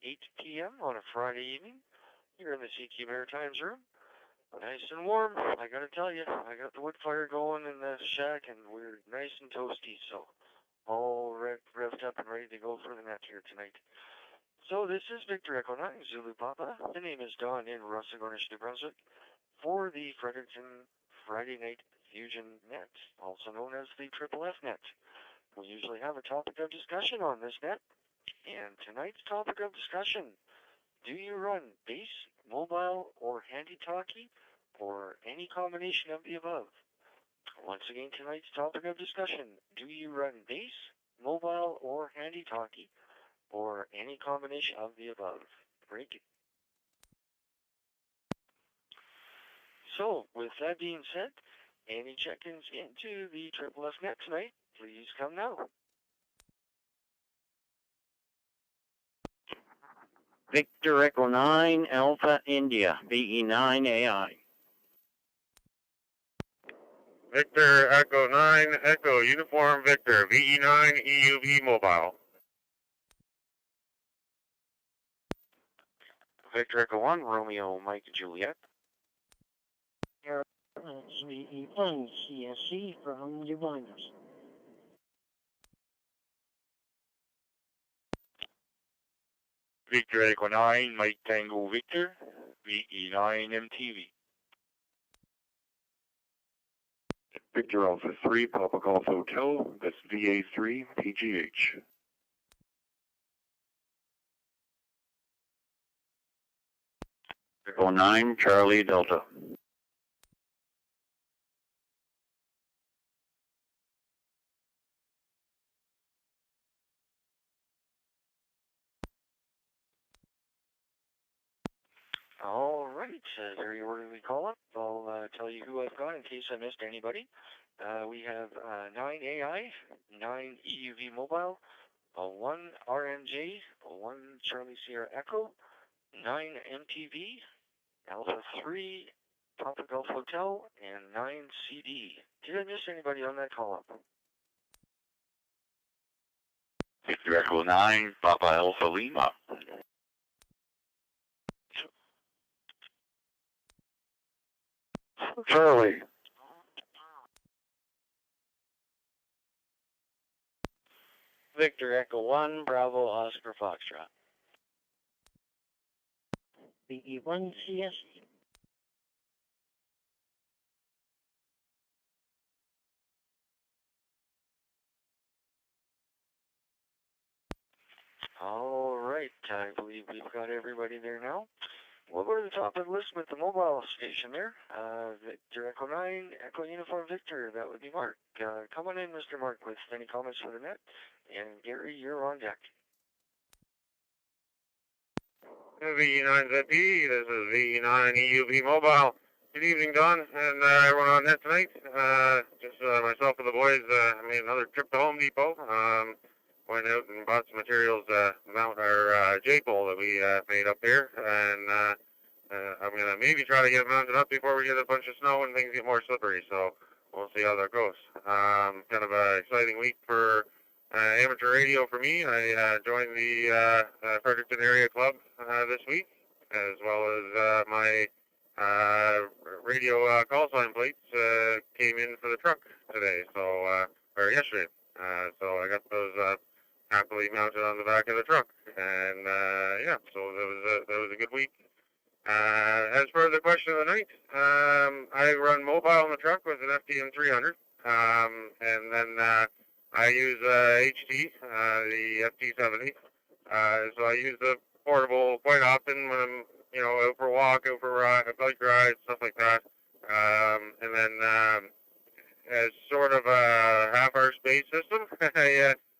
8 p.m. on a Friday evening here in the CQ Maritimes room. Nice and warm, I gotta tell you. I got the wood fire going in the shack and we're nice and toasty, so all revved up and ready to go for the net here tonight. So this is Victor Echo 9, Zulu Papa. The name is Don in Russellgornish, New Brunswick, for the Fredericton Friday Night Fusion Net, also known as the Triple F Net. We usually have a topic of discussion on this net, and tonight's topic of discussion: do you run base, mobile, or handy-talkie, or any combination of the above? Once again, tonight's topic of discussion: do you run base, mobile, or handy-talkie, or any combination of the above? Break it. So, with that being said, any check-ins into the Triple F Net tonight, please come now. Victor Echo 9 Alpha India, VE9 AI. Victor Echo 9 Echo Uniform Victor, VE9 EUV Mobile. Victor Echo 1 Romeo Mike Juliet. It's VE1 CSC from Diviners. Victor Echo 9 Mike Tango Victor, VE9 MTV. Victor Alpha 3 Papa Golf Hotel, that's VA3 PGH. Echo 9 Charlie Delta. All right, very orderly call up. I'll tell you who I've got in case I missed anybody. We have 9 AI, 9 EUV Mobile, 1 RMJ, 1 Charlie Sierra Echo, 9 MPV, Alpha 3, Papa Golf Hotel, and 9 CD. Did I miss anybody on that call up? Victor Echo 9 Papa Alpha Lima. Charlie. Victor Echo 1 Bravo Oscar Foxtrot. VE1 CSC. All right, I believe we've got everybody there now. We'll go to the top of the list with the mobile station there. Victor Echo 9, Echo Uniform Victor, that would be Mark. Come on in, Mr. Mark, with any comments for the net. And Gary, you're on deck. VE9 ZP, this is VE9 EUV Mobile. Good evening, Don, and everyone on net tonight. Just myself and the boys made another trip to Home Depot. Went out and bought some materials to mount our J-pole that we made up here, and I'm going to maybe try to get it mounted up before we get a bunch of snow and things get more slippery, so we'll see how that goes. Kind of an exciting week for amateur radio for me. I joined the Fredericton Area Club this week, as well as my radio call sign plates came in for the truck today, or yesterday. So I got those happily mounted on the back of the truck, and yeah, so that was a good week. As for the question of the night, I run mobile on the truck with an FTM 300, and then I use HT, the FT70. So I use the portable quite often when I'm, out for a walk, out for bike rides, stuff like that. And then as sort of a half-hour space system,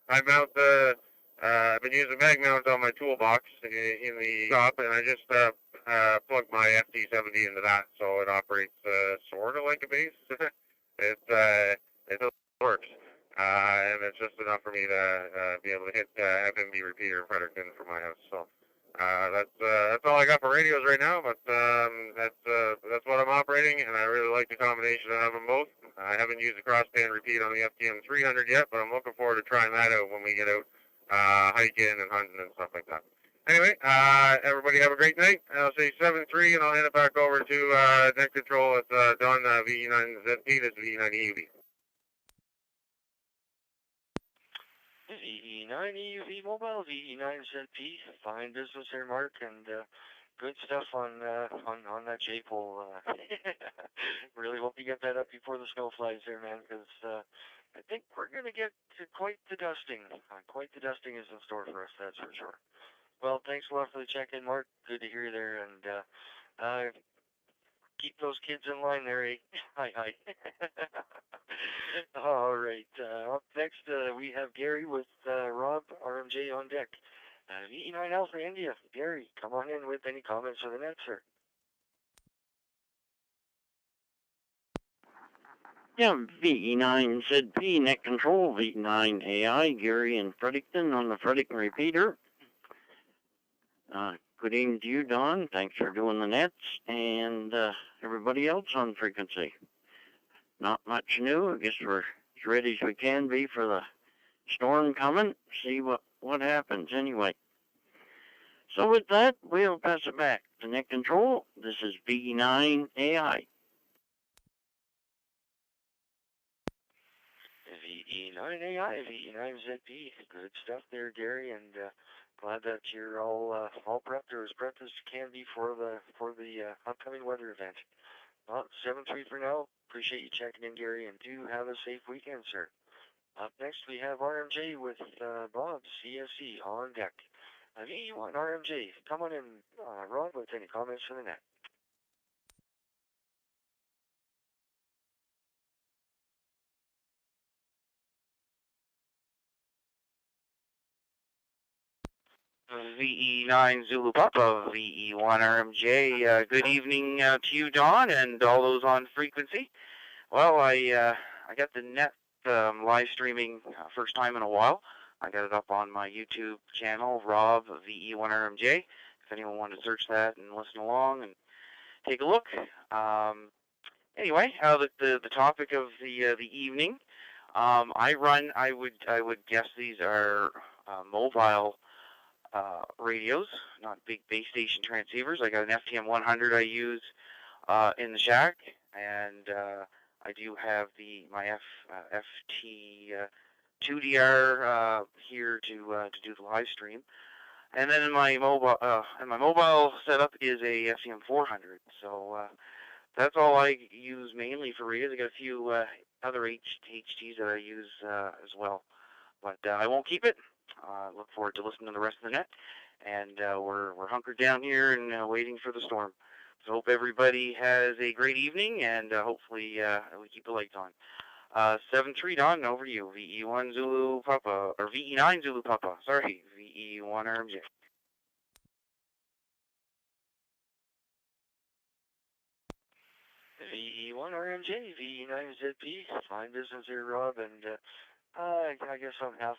I mount I've been using mag mount on my toolbox in the shop, and I just plug my FT70 into that, so it operates sort of like a base. It works, and it's just enough for me to be able to hit FMB repeater in Fredericton for my house. So that's all I got for radios right now, but that's what I'm operating, and I really like the combination of them both. I haven't used the crossband repeat on the FTM 300 yet, but I'm looking forward to trying that out when we get out hiking and hunting and stuff like that. Anyway, everybody have a great night. I'll say 7-3, and I'll hand it back over to net control. It's Don VE9ZP. This is VE9EUV. VE9EUV Mobile, VE9ZP. Fine business there, Mark, and good stuff on that J-pole. Really hope you get that up before the snow flies there, man, because I think we're going to get to quite the dusting. Quite the dusting is in store for us, that's for sure. Well, thanks a lot for the check-in, Mark. Good to hear you there, and keep those kids in line there, eh? Hi, hi. All right. Up next, we have Gary with Rob, RMJ on deck. VE9 Alpha India. Gary, come on in with any comments for the net, sir. Yeah, VE9ZP, net control, VE9AI, Gary and Fredericton on the Fredericton repeater. Good evening to you, Don. Thanks for doing the nets, and everybody else on frequency. Not much new. I guess we're as ready as we can be for the storm coming. See what happens anyway. So with that, we'll pass it back to net control. This is VE9AI. VE9AI, VE9ZP. Good stuff there, Gary, and glad that you're all prepped or as prepped as you can be for the upcoming weather event. Well, 7-3 for now. Appreciate you checking in, Gary, and do have a safe weekend, sir. Up next, we have RMJ with Bob, CSE, on deck. VE1 RMJ, come on in, Rob, with any comments for the net. VE9 Zulu Papa, VE1 RMJ. Good evening to you, Don, and all those on frequency. Well, I got the net live streaming first time in a while. I got it up on my YouTube channel, Rob VE1 RMJ. If anyone wanted to search that and listen along and take a look. Anyway, the topic of the evening. I would guess these are mobile radios, not big base station transceivers. I got an FTM 100 I use in the shack, and I do have my FT 2DR here to do the live stream. And then in my mobile setup is a FTM 400. So that's all I use mainly for radios. I got a few other HTs that I use as well, but I won't keep it. Look forward to listening to the rest of the net, and we're hunkered down here and waiting for the storm. So hope everybody has a great evening, and hopefully we keep the lights on. 7-3 Don, over to you. VE1 Zulu Papa, or VE9 Zulu Papa. Sorry, VE1 RMJ. VE1 RMJ, VE9ZP. Fine business here, Rob, and I guess I'm half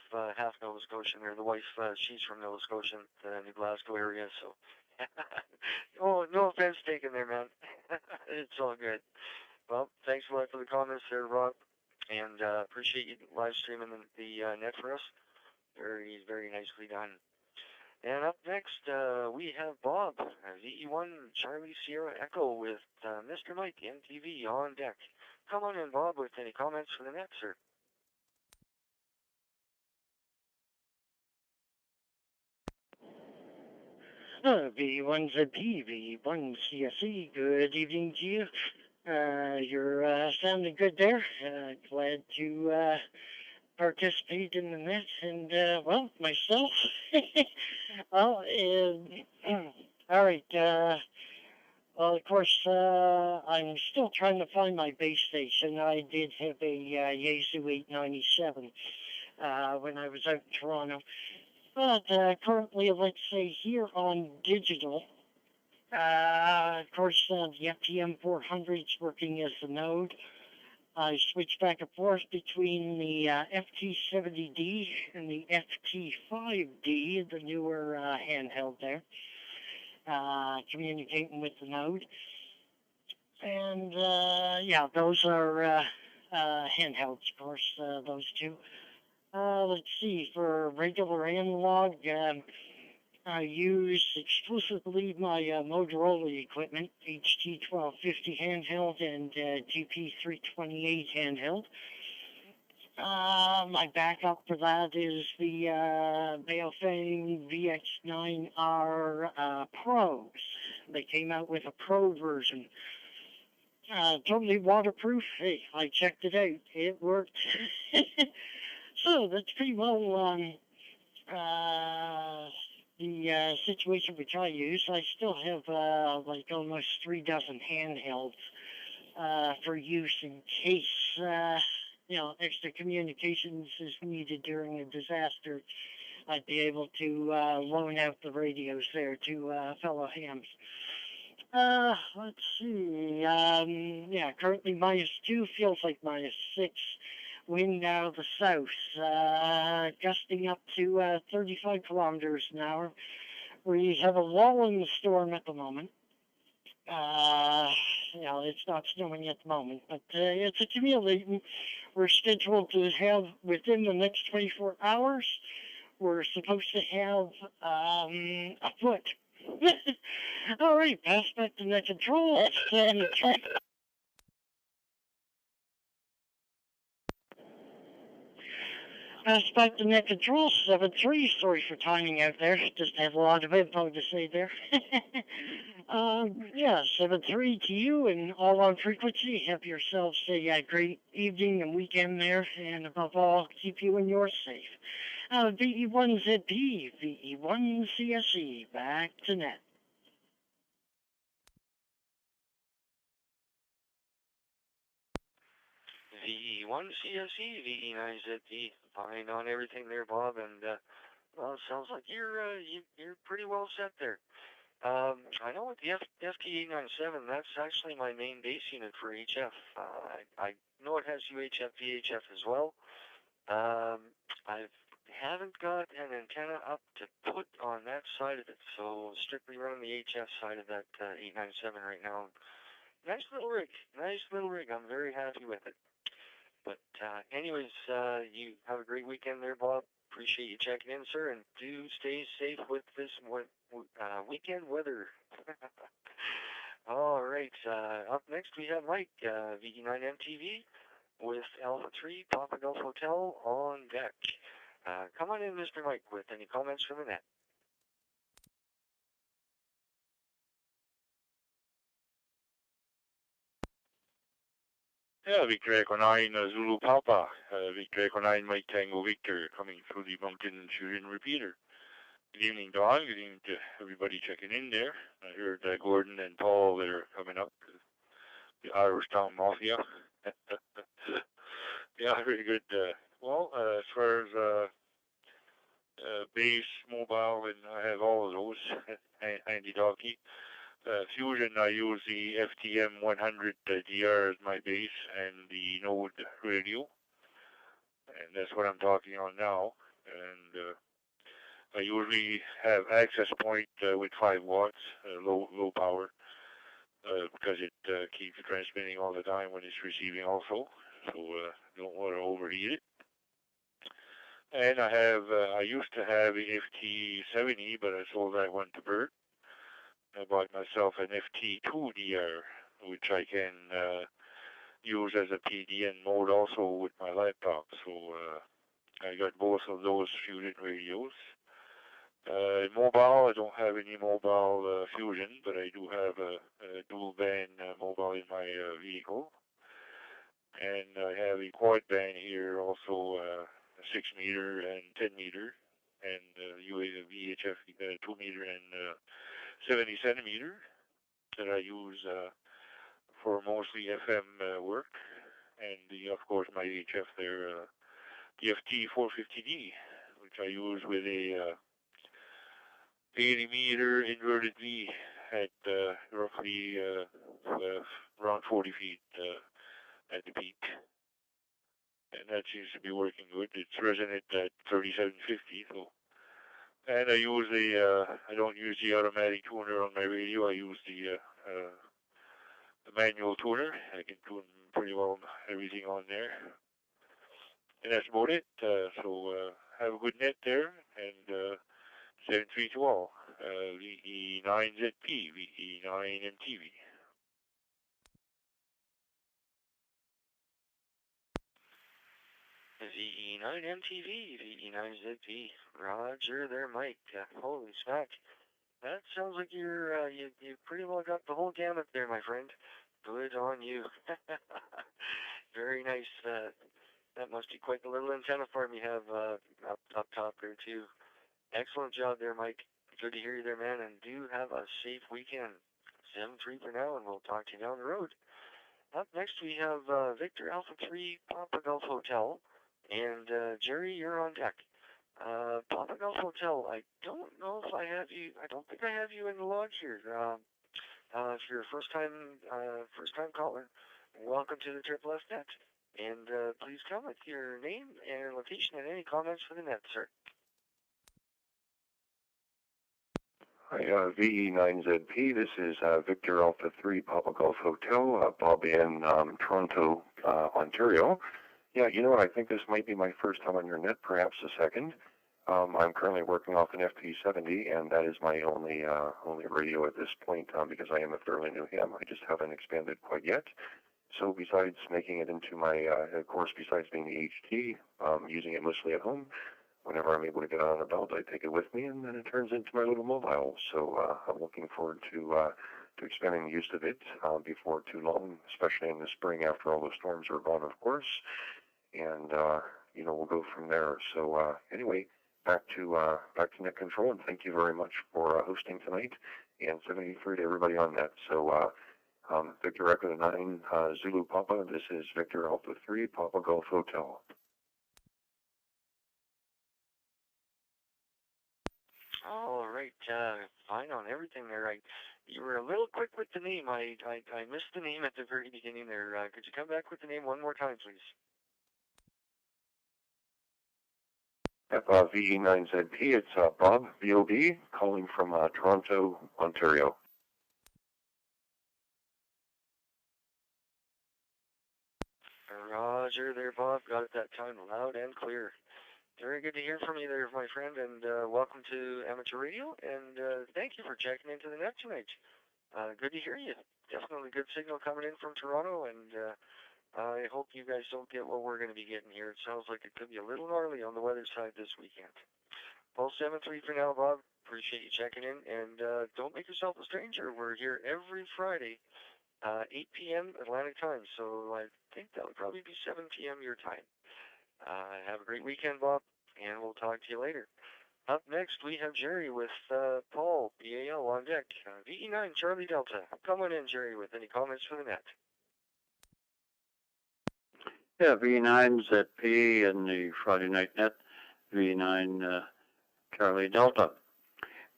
Nova Scotian there. The wife, she's from Nova Scotia, the New Glasgow area, so oh, no offense taken there, man. It's all good. Well, thanks a lot for the comments there, Rob, and appreciate you live streaming the net for us. Very, very nicely done. And up next, we have Bob, VE1 Charlie Sierra Echo with Mr. Mike, MTV, on deck. Come on in, Bob, with any comments for the net, sir. V1ZP, V1 CSE, good evening to you. You're sounding good there. Glad to participate in the net, and well, myself. Well, all right. Well, of course, I'm still trying to find my base station. I did have a Yaesu 897 when I was out in Toronto. But currently, let's say here on digital, of course, the FTM 400 is working as the node. I switch back and forth between the FT70D and the FT5D, the newer handheld there, communicating with the node. And yeah, those are handhelds, of course, those two. Let's see, for regular analog, I use exclusively my Motorola equipment, HT1250 handheld and GP328 handheld. My backup for that is the Baofeng VX9R Pros. They came out with a Pro version. Totally waterproof. Hey, I checked it out. It worked. So that's pretty well the situation which I use. I still have like almost 3 dozen handhelds for use in case extra communications is needed during a disaster. I'd be able to loan out the radios there to fellow hams. Let's see. Currently -2, feels like -6. Wind out of the south, gusting up to 35 kilometers an hour. We have a lull in the storm at the moment. It's not snowing at the moment, but it's accumulating. We're scheduled to have, within the next 24 hours, we're supposed to have a foot. All right, pass back to net control. Pass back to net control, 7-3. Sorry for timing out there. Just have a lot of info to say there. 7-3 to you and all on frequency. Have yourselves a great evening and weekend there, and above all, keep you and yours safe. VE1ZP, VE1CSE, back to net. VE1CSE, VE9ZP, fine on everything there, Bob, and well, it sounds like you're pretty well set there. I know with the FT897, that's actually my main base unit for HF. I know it has UHF, VHF as well. I haven't got an antenna up to put on that side of it, so strictly running the HF side of that 897 right now. Nice little rig. I'm very happy with it. But anyways, you have a great weekend there, Bob. Appreciate you checking in, sir, and do stay safe with this weekend weather. All right, up next we have Mike, VE9MTV, with Alpha 3, Papa Golf Hotel on deck. Come on in, Mr. Mike, with any comments from the net. Yeah, Victor Echo 9, Zulu Papa. Victor Echo 9, Mike Tango Victor, coming through the Moncton Fusion repeater. Good evening, Don. Good evening to everybody checking in there. I heard Gordon and Paul that are coming up. The Irish Town Mafia. Yeah, very good. As far as base, mobile, and I have all of those. Handy donkey. Fusion, I use the FTM 100 DR as my base and the Node radio. And that's what I'm talking on now. And I usually have access point with 5 watts, low power, because it keeps transmitting all the time when it's receiving also. So don't want to overheat it. And I used to have a FT70, but I sold that one to Bert. I bought myself an FT2DR, which I can use as a PDN mode also with my laptop. So I got both of those Fusion radios. Mobile, I don't have any mobile Fusion, but I do have a dual band mobile in my vehicle. And I have a quad band here also, 6 meter and 10 meter, and VHF 2 meter and 70 centimeter that I use for mostly FM work, and of course my HF there, the FT450D, which I use with a 80 meter inverted V at roughly around 40 feet at the peak. And that seems to be working good. It's resonant at 3750, so. And I don't use the automatic tuner on my radio. I use the manual tuner. I can tune pretty well everything on there. And that's about it. So have a good net there, and 7-3 to all. VE9ZP, VE9MTV. VE9MTV, VE9ZP. Roger there, Mike. Holy smack. That sounds like you pretty well got the whole gamut there, my friend. Good on you. Very nice. That must be quite the little antenna farm you have up top there too. Excellent job there, Mike. Good to hear you there, man. And do have a safe weekend. 7-3 for now, and we'll talk to you down the road. Up next, we have Victor Alpha 3 Papa Golf Hotel, and Jerry, you're on deck. Papa Golf Hotel, I don't know if I have you. I don't think I have you in the lodge here. If you're a first-time caller, welcome to the Triple F Net. And please come with your name and location and any comments for the net, sir. Hi, VE9ZP. This is Victor Alpha 3 Papa Golf Hotel, Bob in Toronto, Ontario. Yeah, you know what? I think this might be my first time on your net, perhaps the second. I'm currently working off an FP70, and that is my only radio at this point because I am a fairly new ham. I just haven't expanded quite yet. So besides making it into my, of course, besides being the HT, using it mostly at home, whenever I'm able to get on a belt, I take it with me, and then it turns into my little mobile. So I'm looking forward to expanding the use of it before too long, especially in the spring after all the storms are gone, of course. And we'll go from there. So anyway, back to net control, and thank you very much for hosting tonight. And 73 to everybody on that. So Victor Echo 9 Zulu Papa. This is Victor Alpha 3 Papa Golf Hotel. All right, fine on everything there. You were a little quick with the name. I missed the name at the very beginning there. Could you come back with the name one more time, please? VE9ZP. It's Bob, B-O-B, calling from Toronto, Ontario. Roger there, Bob. Got it that time loud and clear. Very good to hear from you there, my friend, and welcome to Amateur Radio, and thank you for checking into the net tonight. Good to hear you. Definitely good signal coming in from Toronto, and I hope you guys don't get what we're going to be getting here. It sounds like it could be a little gnarly on the weather side this weekend. Well, 7-3 for now, Bob. Appreciate you checking in, and don't make yourself a stranger. We're here every Friday, 8 p.m. Atlantic time, so I think that would probably be 7 p.m. your time. Have a great weekend, Bob, and we'll talk to you later. Up next, we have Jerry with Paul, BAL, on deck. VE9, Charlie Delta. Come on in, Jerry, with any comments for the net. Yeah, VE9ZP in the Friday Night Net, VE9 Charlie Delta.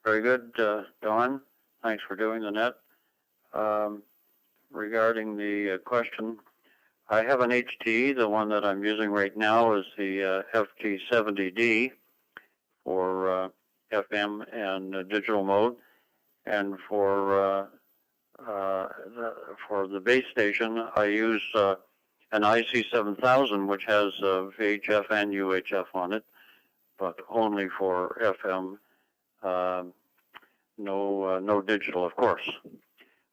Very good, Don. Thanks for doing the net. Regarding the question, I have an HT. The one that I'm using right now is the FT70D for FM and digital mode, and for the base station I use an IC7000, which has VHF and UHF on it, but only for FM. No digital, of course.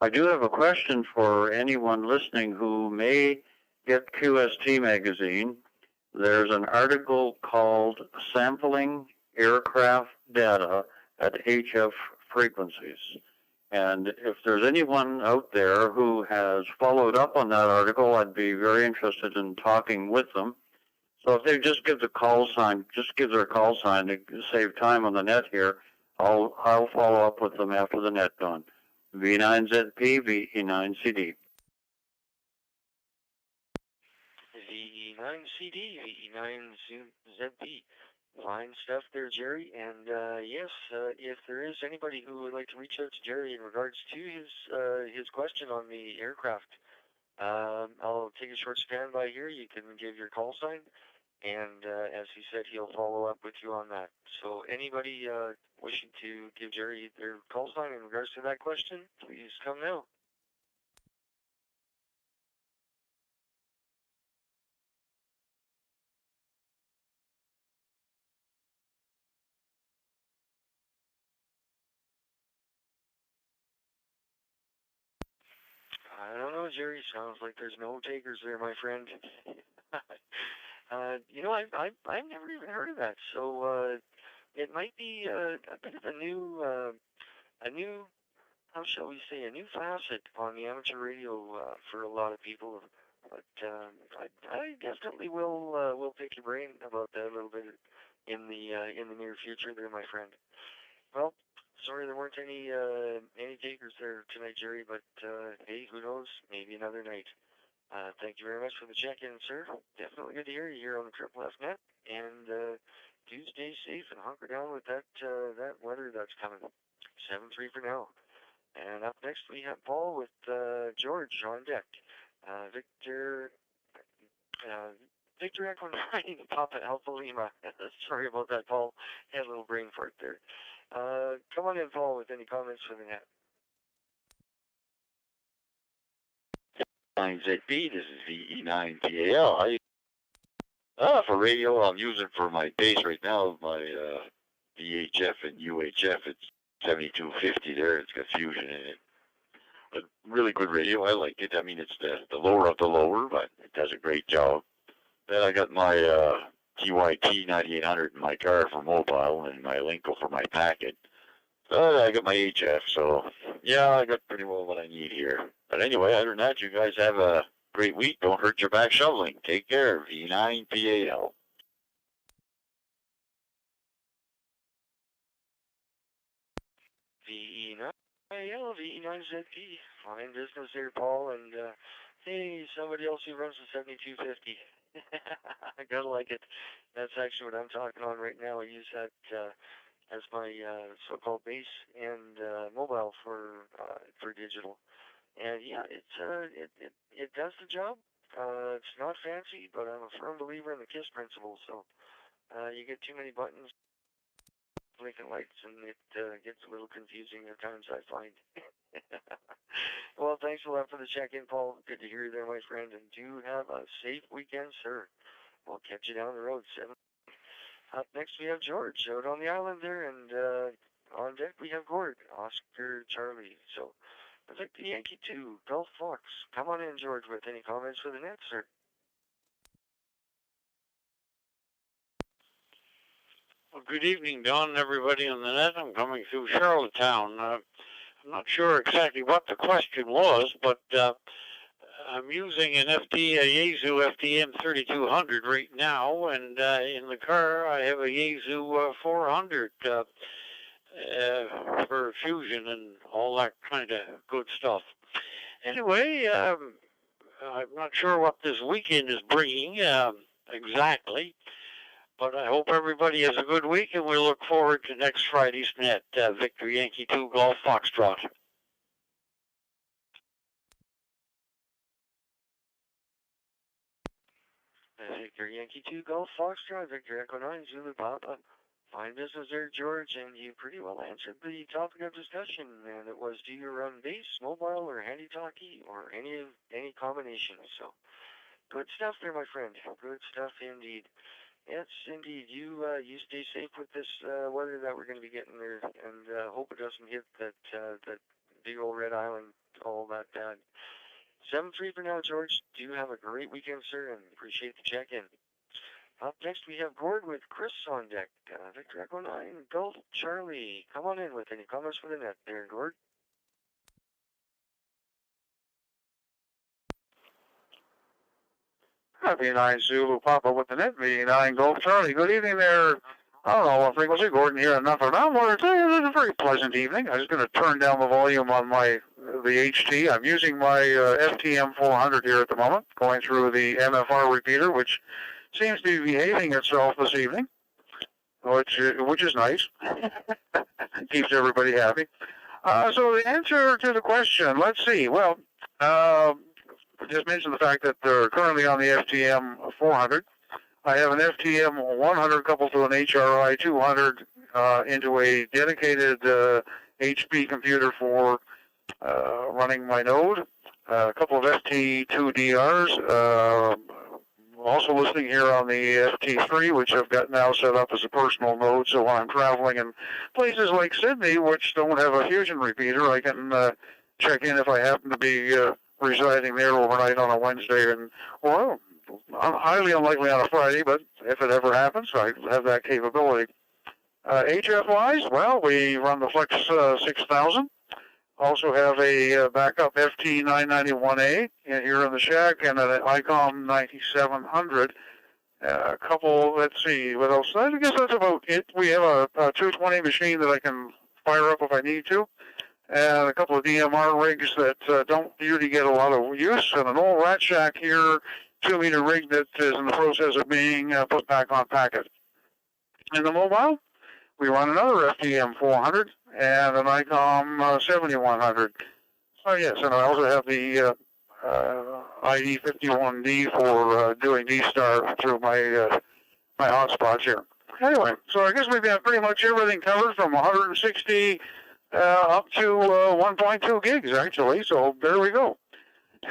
I do have a question for anyone listening who may get QST magazine. There's an article called Sampling Aircraft Data at HF Frequencies. And if there's anyone out there who has followed up on that article, I'd be very interested in talking with them. So if they just give the call sign, just give their call sign to save time on the net here, I'll follow up with them after the net done. V9ZP, VE9CD. VE9CD, VE9ZP. Fine stuff there, Jerry. And yes, if there is anybody who would like to reach out to Jerry in regards to his question on the aircraft, I'll take a short standby here. You can give your call sign, and as he said, he'll follow up with you on that. So anybody wishing to give Jerry their call sign in regards to that question, please come now. I don't know, Jerry. Sounds like there's no takers there, my friend. I've never even heard of that. So it might be a bit of a new, how shall we say, a new facet on the amateur radio for a lot of people. But I definitely will pick your brain about that a little bit in the near future, there, my friend. Well, sorry there weren't any takers there tonight, Jerry. But hey, who knows? Maybe another night. Thank you very much for the check-in, sir. Definitely good to hear you here on the Triple F Net. And do stay safe and hunker down with that weather that's coming. 7-3 for now. And up next we have Paul with George on deck. Victor Echo 9, Papa Alpha Lima. Sorry about that, Paul. Had a little brain fart there. Come on in, Paul, with any comments for the net. 9ZB, this is VE9PAL. For radio, I'm using for my bass right now, my VHF and UHF. It's 7250 there. It's got Fusion in it. A really good radio. I like it. I mean, it's the lower of the lower, but it does a great job. Then I got my TYT 9800 in my car for mobile and my Linko for my packet. But I got my HF, so yeah, I got pretty well what I need here. But anyway, other than that, you guys have a great week. Don't hurt your back shoveling. Take care. V9PAL. VE9PAL, VE9ZP. Fine business there, Paul. And hey, somebody else who runs the 7250. I gotta like it. That's actually what I'm talking on right now. I use that as my so-called base and mobile for digital. And yeah, it does the job. It's not fancy, but I'm a firm believer in the KISS principle. So you get too many buttons, blinking lights, and it gets a little confusing at times, I find. Well, thanks a lot for the check-in, Paul. Good to hear you there, my friend. And do have a safe weekend, sir. We'll catch you down the road, 7. Up next, we have George out on the island there, and on deck we have Gord, Oscar, Charlie. So, I'd like the Yankee 2, Gulf Fox. Come on in, George, with any comments for the net, sir. Well, good evening, Don, and everybody on the net. I'm coming through Charlottetown. I'm not sure exactly what the question was, but I'm using an Yaesu FTM 3200 right now, and in the car I have a Yaesu 400 for Fusion and all that kind of good stuff. Anyway, I'm not sure what this weekend is bringing exactly, but I hope everybody has a good week, and we look forward to next Friday's net. Victor Yankee 2 Golf Foxtrot. Victor Yankee 2 Golf Foxtrot, Victor Echo 9 Zulu Papa. Fine business there, George, and you pretty well answered the topic of discussion, and it was, do you run base, mobile, or handy-talkie, or any combination? So, good stuff there, my friend. Good stuff indeed. Yes, indeed. You stay safe with this weather that we're going to be getting there, and hope it doesn't hit that big old red island all that bad. 7-3 for now, George. Do have a great weekend, sir, and appreciate the check-in. Up next, we have Gord with Chris on deck. Victor Echo 9, Gulf Charlie. Come on in with any comments for the net there, Gord. Happy 9 Zulu Papa with the net, V9 Gulf Charlie. Good evening there. I don't know what frequency, Gordon here enough for now. I want to tell you, it's a very pleasant evening. I'm just going to turn down the volume on the HT. I'm using my FTM 400 here at the moment, going through the MFR repeater, which seems to be behaving itself this evening, which is nice. Keeps everybody happy. So the answer to the question, let's see. Well, just mentioned the fact that they're currently on the FTM 400. I have an FTM 100 coupled to an HRI 200 into a dedicated HP computer for running my node. A couple of FT2DRs. Also listening here on the FT3, which I've got now set up as a personal node. So when I'm traveling in places like Sydney, which don't have a Fusion repeater, I can check in if I happen to be residing there overnight on a Wednesday, and well, highly unlikely on a Friday, but if it ever happens, I have that capability. HF-wise, well, we run the Flex 6000. Also have a backup FT991A here in the shack, and an ICOM 9700. A couple, let's see, what else? I guess that's about it. We have a 220 machine that I can fire up if I need to, and a couple of DMR rigs that don't usually get a lot of use, and an old rat shack here, 2-meter rig that is in the process of being put back on packet. In the mobile, we run another FDM 400 and an ICOM 7100. Oh yes, and I also have the ID 51D for doing D-Star through my my hotspots here. Anyway, so I guess we've got pretty much everything covered from 160 up to 1.2 gigs actually. So there we go.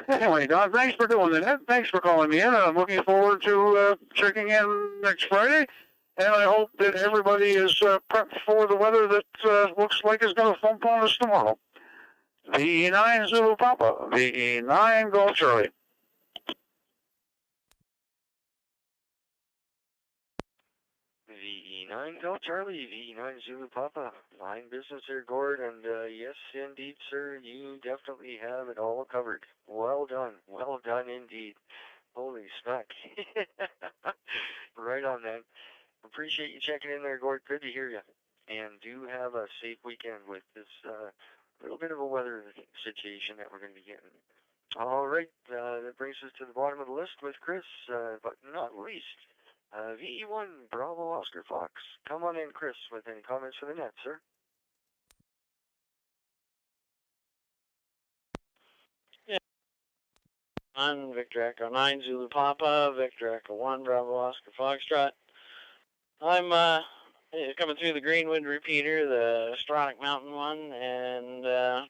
Anyway, Don, thanks for doing that. Thanks for calling me in. I'm looking forward to checking in next Friday. And I hope that everybody is prepped for the weather that looks like it's going to thump on us tomorrow. VE9 Zulu Papa, VE9 Golf Charlie. VE9 Golf Charlie, VE9 Zulu Papa. Line business there, Gord, and yes, indeed, sir, you definitely have it all covered. Well done indeed. Holy smack. Right on, man. Appreciate you checking in there, Gord. Good to hear you. And do have a safe weekend with this little bit of a weather situation that we're going to be getting. All right, that brings us to the bottom of the list with Chris, but not least, VE1 Bravo Oscar Fox. Come on in, Chris, with any comments for the net, sir. Yeah. I'm Victor Echo 9 Zulu Papa, Victor Echo 1 Bravo Oscar Foxtrot. I'm coming through the Greenwood repeater, the Stronach Mountain one, and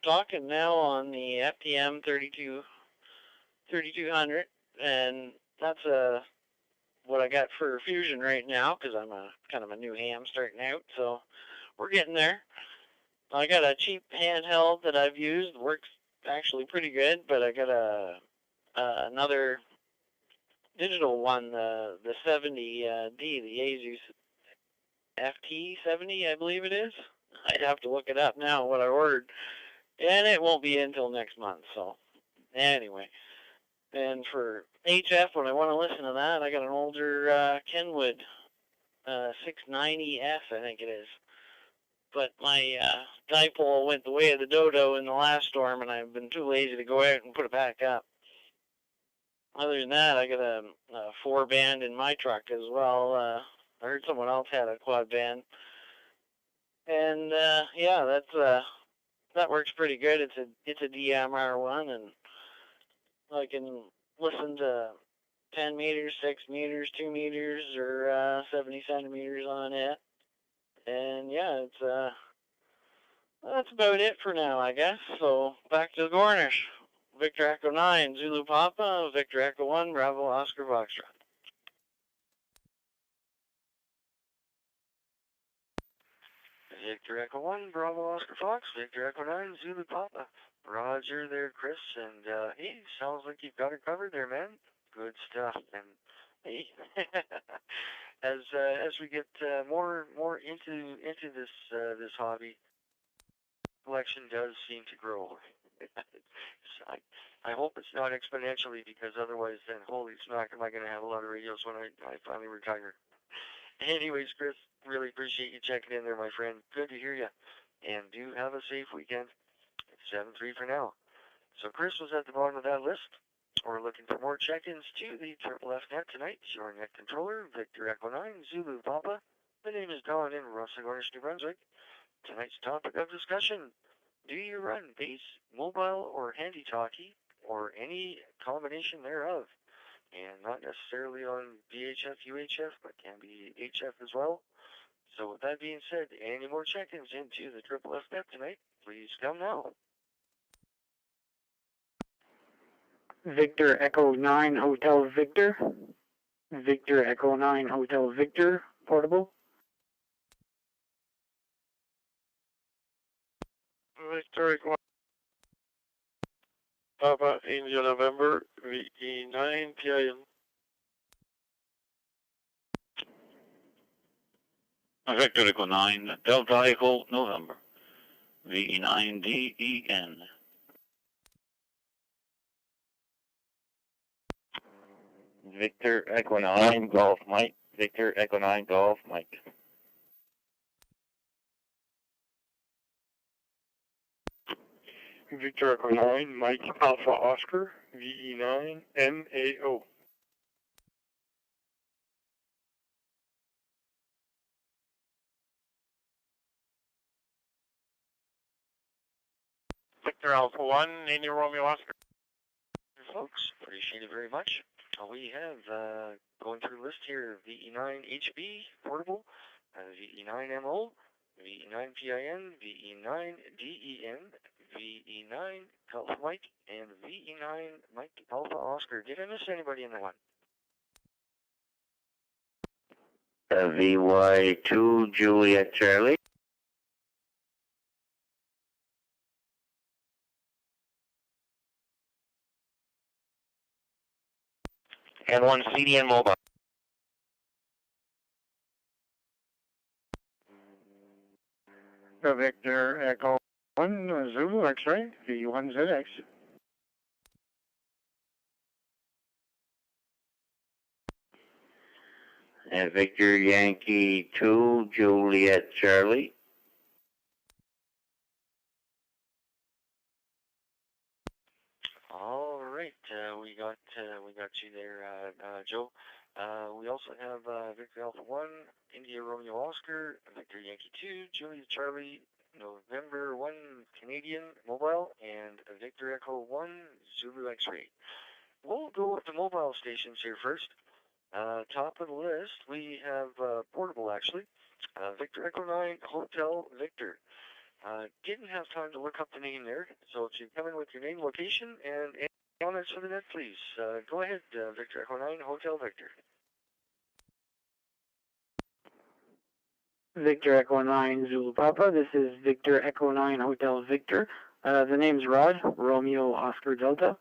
talking now on the FTM 3200, and that's what I got for Fusion right now, because I'm kind of a new ham starting out, so we're getting there. I got a cheap handheld that I've used, works actually pretty good, but I got another digital one, the 70D, the Asus FT70, I believe it is. I'd have to look it up now, what I ordered, and it won't be until next month, so anyway. And for HF, when I want to listen to that, I got an older Kenwood 690S, I think it is. But my dipole went the way of the dodo in the last storm, and I've been too lazy to go out and put it back up. Other than that, I got a 4-band in my truck as well. I heard someone else had a quad band. And yeah, that works pretty good. It's a DMR one, and I can listen to 10 meters, 6 meters, 2 meters, or 70 centimeters on it. And yeah, that's about it for now, I guess. So back to the Gornish. Victor Echo 9 Zulu Papa, Victor Echo 1 Bravo Oscar Foxtrot. Victor Echo 1 Bravo Oscar Fox, Victor Echo 9 Zulu Papa. Roger there, Chris, and hey, sounds like you've got it covered there, man. Good stuff. And hey, as we get more into this hobby, collection does seem to grow. I hope it's not exponentially, because otherwise, then holy smack, am I going to have a lot of radios when I finally retire. Anyways, Chris, really appreciate you checking in there, my friend. Good to hear you, and do have a safe weekend. It's 7-3 for now. So Chris was at the bottom of that list. We're looking for more check-ins to the Triple F Net tonight. Your net controller, Victor Echo 9 Zulu Papa. The name is Don in Russell-Gornish, New Brunswick. Tonight's topic of discussion: do you run base, mobile, or handy-talkie, or any combination thereof? And not necessarily on VHF, UHF, but can be HF as well. So with that being said, any more check-ins into the Triple F Net tonight, please come now. Victor Echo 9 Hotel Victor. Victor Echo 9 Hotel Victor, portable. Victor Echo Papa, India, November, VE9, PIN. Victor Echo 9, Delta Echo, November, VE9, DEN. Victor Echo 9, Golf Mike, Victor Echo 9, Golf Mike. Victor Echo 9, Mike Alpha Oscar, VE9, NAO. Victor Alpha 1, India Romeo Oscar. Folks, appreciate it very much. We have, going through the list here, VE9 HB portable, VE9 MO, VE9 PIN, VE9 DEN, VE9 Alpha Mike, and VE9 Mike Alpha Oscar. Did I miss anybody in that one? VY2 Juliet Charlie. And 1 CDN mobile. Victor Echo 1 Zulu X-ray, V1ZX. And Victor Yankee 2 Juliet Charlie. All right, we got you there, Joe. We also have Victor Alpha 1, India Romeo Oscar, Victor Yankee 2, Juliet Charlie, November 1 Canadian Mobile, and Victor Echo 1 Zulu X-ray. We'll go with the mobile stations here first. Top of the list, we have portable actually, Victor Echo 9 Hotel Victor. Didn't have time to look up the name there, so if you come in with your name, location, and comments for the net, please. Go ahead, Victor Echo 9 Hotel Victor. Victor Echo 9 Zulu Papa. This is Victor Echo 9 Hotel Victor. The name's Rod, Romeo Oscar Delta.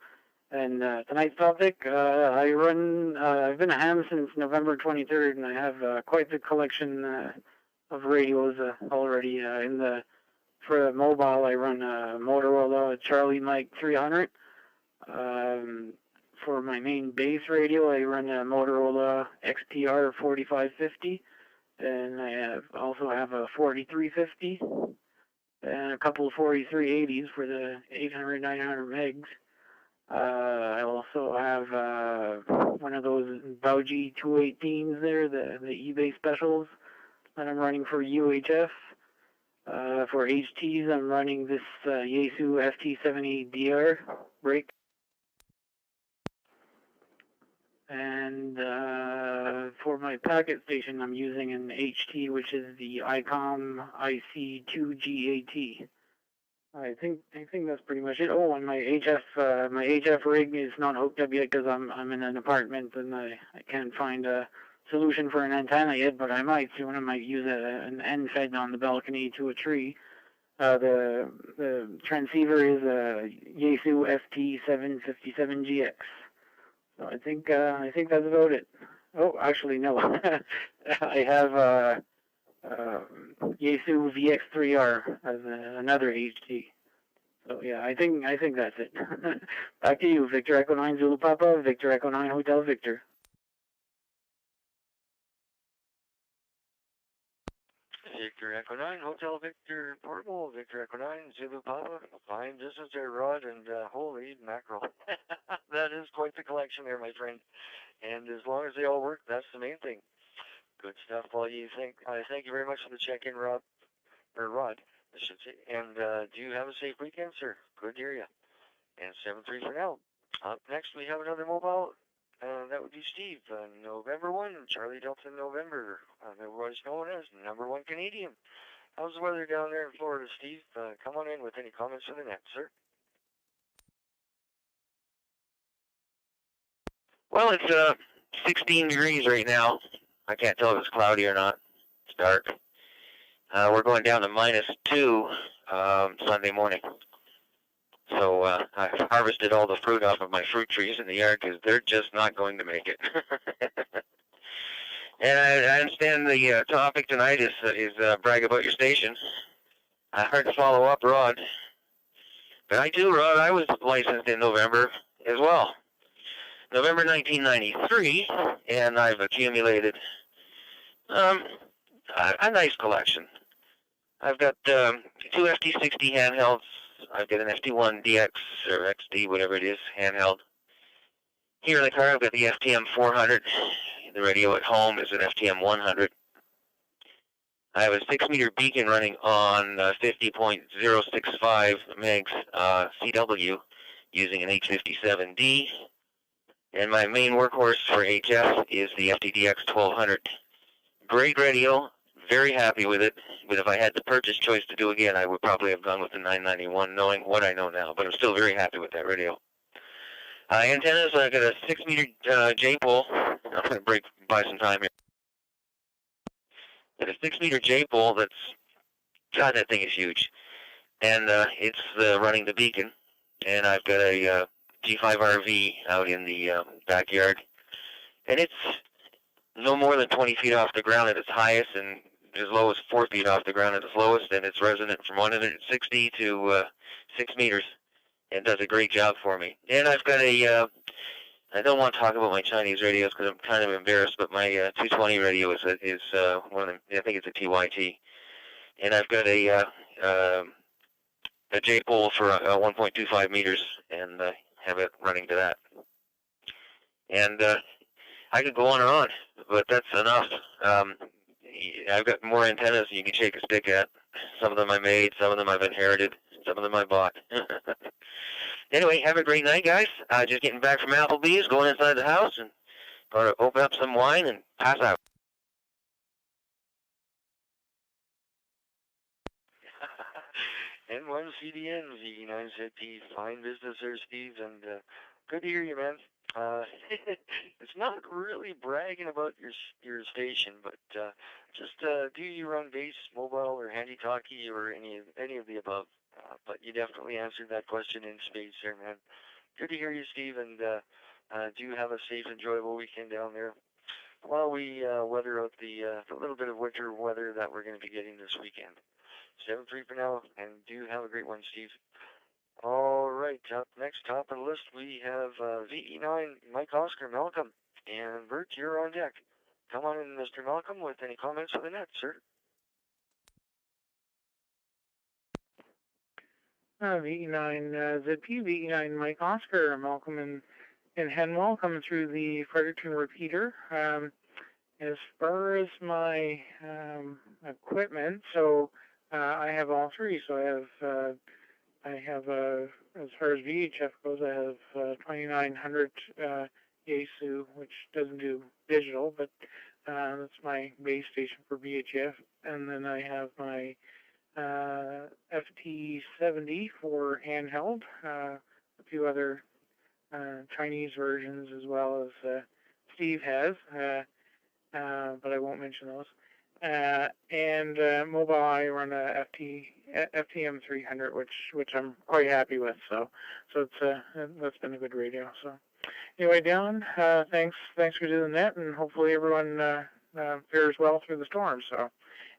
And tonight's topic, I've been a ham since November 23rd, and I have quite the collection of radios already. For mobile, I run a Motorola Charlie Mike 300. For my main base radio, I run a Motorola XTR 4550. And I also have a 4350 and a couple of 4380s for the 800, 900 megs. I also have one of those Bauji 218s there, the eBay specials that I'm running for UHF. For HTs, I'm running this Yaesu FT70DR brake. And for my packet station, I'm using an HT, which is the ICOM IC2GAT. I think that's pretty much it. Oh, and my HF rig is not hooked up yet because I'm in an apartment and I can't find a solution for an antenna yet, but I might soon. I might use an end fed on the balcony to a tree. The transceiver is a Yaesu FT757GX. So I think that's about it. Oh, actually no. I have Yaesu VX3R as another HT. So yeah, I think that's it. Back to you, Victor Echo 9 Zulu Papa, Victor Echo 9 Hotel Victor. Victor Echo 9 Hotel Victor portable, Victor Echo 9 Zulu Papa. Fine business there, Rod, and holy mackerel. That is quite the collection there, my friend. And as long as they all work, that's the main thing. Good stuff. Well, I thank you very much for the check-in, Rod, I should say. And do you have a safe weekend, sir? Good to hear you. And 7-3 for now. Up next, we have another mobile. That would be Steve. November 1, Charlie Delta November. Otherwise known as number 1 Canadian. How's the weather down there in Florida, Steve? Come on in with any comments for the net, sir. Well, it's 16 degrees right now. I can't tell if it's cloudy or not. It's dark. We're going down to -2 Sunday morning. So I've harvested all the fruit off of my fruit trees in the yard because they're just not going to make it. And I understand the topic tonight is brag about your station. I heard to follow up, Rod. But I too, Rod, I was licensed in November as well. November 1993, and I've accumulated a nice collection. I've got two FT60 handhelds. I've got an FT1 DX or XD, whatever it is, handheld. Here in the car, I've got the FTM 400. The radio at home is an FTM 100. I have a 6-meter beacon running on 50.065 megs CW using an H57D. And my main workhorse for HF is the FTDX 1200. Great radio, very happy with it. But if I had the purchase choice to do again, I would probably have gone with the 991, knowing what I know now. But I'm still very happy with that radio. Antennas, I got a 6-meter J-pole. I'm going to buy some time here. Got a 6-meter J-pole that's, God, that thing is huge. And it's running the beacon. And I've got a G5RV out in the backyard. And it's no more than 20 feet off the ground at its highest and as low as 4 feet off the ground at its lowest. And it's resonant from 160 to 6 meters. And does a great job for me. And I've got a, I don't want to talk about my Chinese radios because I'm kind of embarrassed, but my 220 radio is one of them, I think it's a TYT. And I've got a J-pole for 1.25 meters and have it running to that. And I could go on and on, but that's enough. I've got more antennas than you can shake a stick at. Some of them I made, some of them I've inherited, some of them I bought. Anyway, have a great night, guys. Just getting back from Applebee's, going inside the house, and going to open up some wine and pass out. N1 CDN, V9ZP, fine business there, Steve, and good to hear you, man. It's not really bragging about your station, but just do you run base, mobile, or handy-talkie, or any of the above? But you definitely answered that question in spades there, man. Good to hear you, Steve, and do have a safe, enjoyable weekend down there while we weather out the little bit of winter weather that we're going to be getting this weekend. 7-3 for now, and do have a great one, Steve. All right, next top of the list, we have VE9, Mike Oscar, Malcolm, and Bert, you're on deck. Come on in, Mr. Malcolm, with any comments for the net, sir. VE9 ZP, VE9 Mike Oscar, Malcolm and Henwell coming through the Fredericton repeater. As far as my equipment, so I have all three. So I have as far as VHF goes, I have 2900 Yaesu, which doesn't do digital, but that's my base station for VHF, and then I have my FT70 for handheld, a few other Chinese versions as well as Steve has, but I won't mention those. And mobile, I run a FTM 300, which I'm quite happy with. So it's that's been a good radio. So anyway, Dylan, thanks for doing that, and hopefully everyone fares well through the storm. So.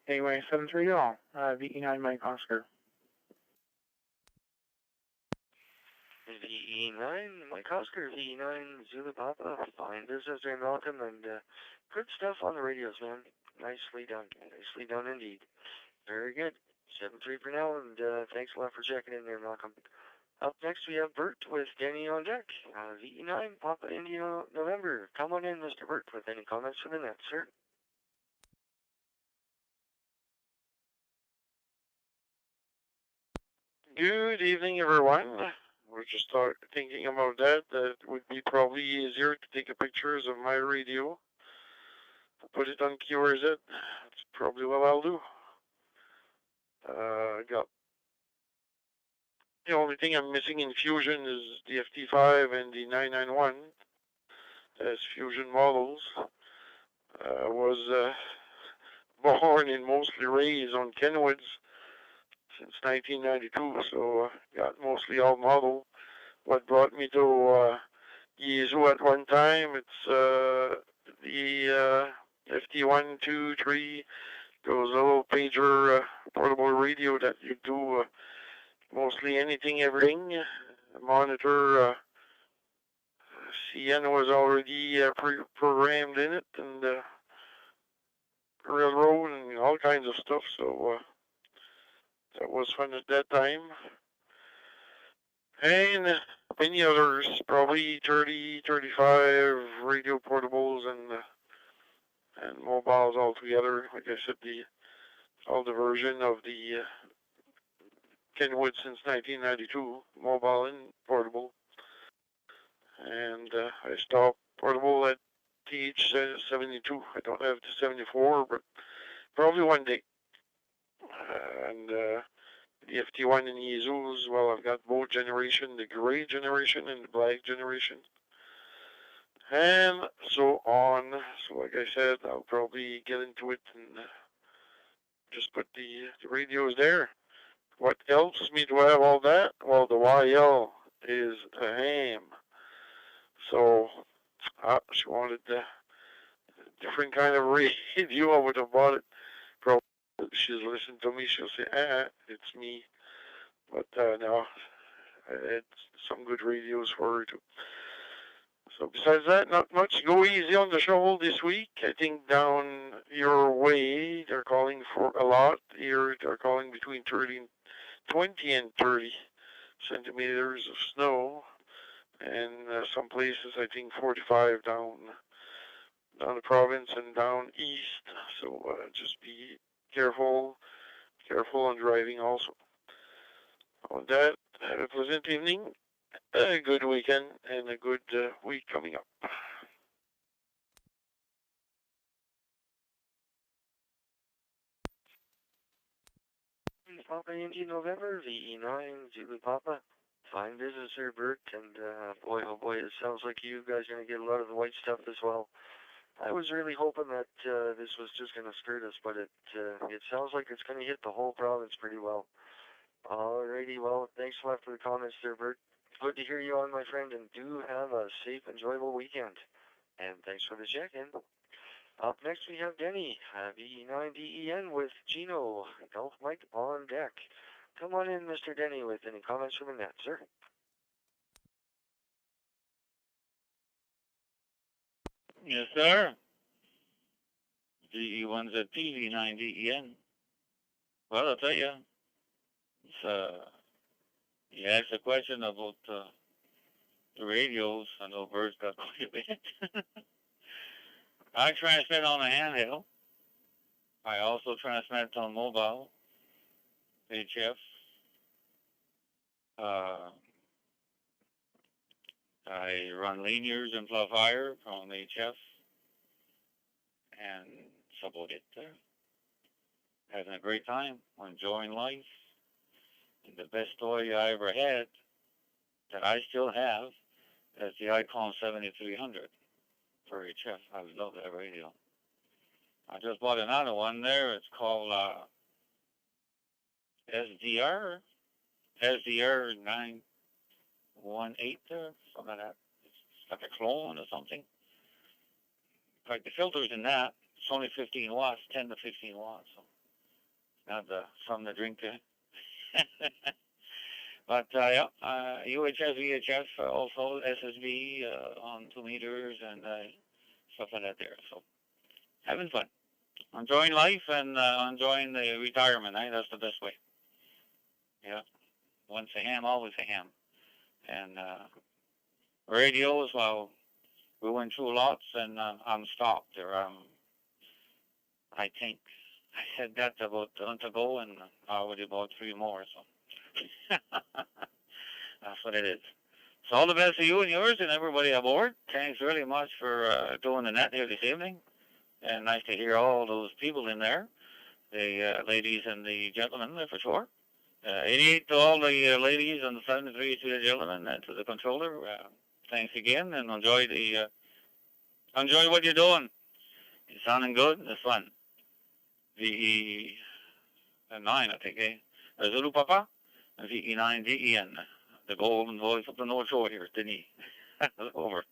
Anyway, 7-3 all, VE9 Mike Oscar. VE9 Mike Oscar, VE9 Zulu Papa, fine business there, Malcolm, and good stuff on the radios, man. Nicely done indeed. Very good. 7-3 for now, and thanks a lot for checking in there, Malcolm. Up next, we have Bert with Danny on deck. VE9 Papa India November. Come on in, Mr. Bert, with any comments for the net, sir. Good evening, everyone. We're just thinking about that. That would be probably easier to take pictures of my radio, put it on QRZ. That's probably what I'll do. Got the only thing I'm missing in Fusion is the FT5 and the 991 as Fusion models. I was born and mostly raised on Kenwoods. since 1992, so got mostly all model. What brought me to Yeezu at one time, it's the FT123, those little pager portable radio that you do mostly anything, everything. Monitor, CN was already programmed in it, and railroad and all kinds of stuff, so that was fun at that time. And many others, probably 30, 35 radio portables and mobiles altogether. Like I said, all the version of the Kenwood since 1992, mobile and portable. And I stopped portable at TH72. I don't have the 74, but probably one day. And the FT1 and Yeezus, well, I've got both generation, the gray generation and the black generation. And so on. So like I said, I'll probably get into it and just put the radios there. What helps me to have all that? Well, the YL is a ham. So she wanted a different kind of radio. I would have bought it. Probably if she's listened to me, she'll say, it's me. But no, it's some good radios for her too. So besides that, not much. Go easy on the shovel this week. I think down your way, they're calling for a lot. Here, they're calling between 20 and 30 centimeters of snow. And some places, I think 45 down the province and down east. So just be careful on driving also. On that, have a pleasant evening, a good weekend, and a good week coming up. Papa Yankee November, VE9, Zulu Papa. Fine business here, Bert, and boy, oh boy, it sounds like you guys are going to get a lot of the white stuff as well. I was really hoping that this was just going to skirt us, but it sounds like it's going to hit the whole province pretty well. Alrighty, well, thanks a lot for the comments there, Bert. Good to hear you on, my friend, and do have a safe, enjoyable weekend. And thanks for the check-in. Up next, we have Denny, VE9DEN with Gino, Golf Mike on deck. Come on in, Mr. Denny, with any comments from the net, sir. Yes, sir. DE1ZP, VE9DEN. Well, I'll tell you, you asked a question about the radios. I know Bert's got quite a bit. I transmit on a handheld. I also transmit on mobile, HF. I run linears and plow fire on HF. And that's about it there. Having a great time, enjoying life. And the best toy I ever had, that I still have, is the Icon 7300 for HF. I love that radio. I just bought another one there. It's called SDR 918 there, something like that. It's like a clone or something. Like the filters in that, it's only 15 watts, 10 to 15 watts. So not something to drink to. But yeah, UHF, VHF, also SSB on 2 meters and stuff like that there. So having fun, enjoying life and enjoying the retirement. That's the best way. Yeah, once a ham, always a ham. And radios, well, we went through lots, and I'm stopped there. I think I had that about a month ago, and I already bought 3 more. So. That's what it is. So all the best to you and yours and everybody aboard. Thanks really much for doing the net here this evening. And nice to hear all those people in there, the ladies and the gentlemen there for sure. 88 to all the ladies and the 73 to the gentlemen and to the controller. Thanks again, and enjoy what you're doing. It's sounding good. It's fun. VE9, I think, Zulu Papa, VE9DEN, the golden voice of the North Shore here, Denis. Over.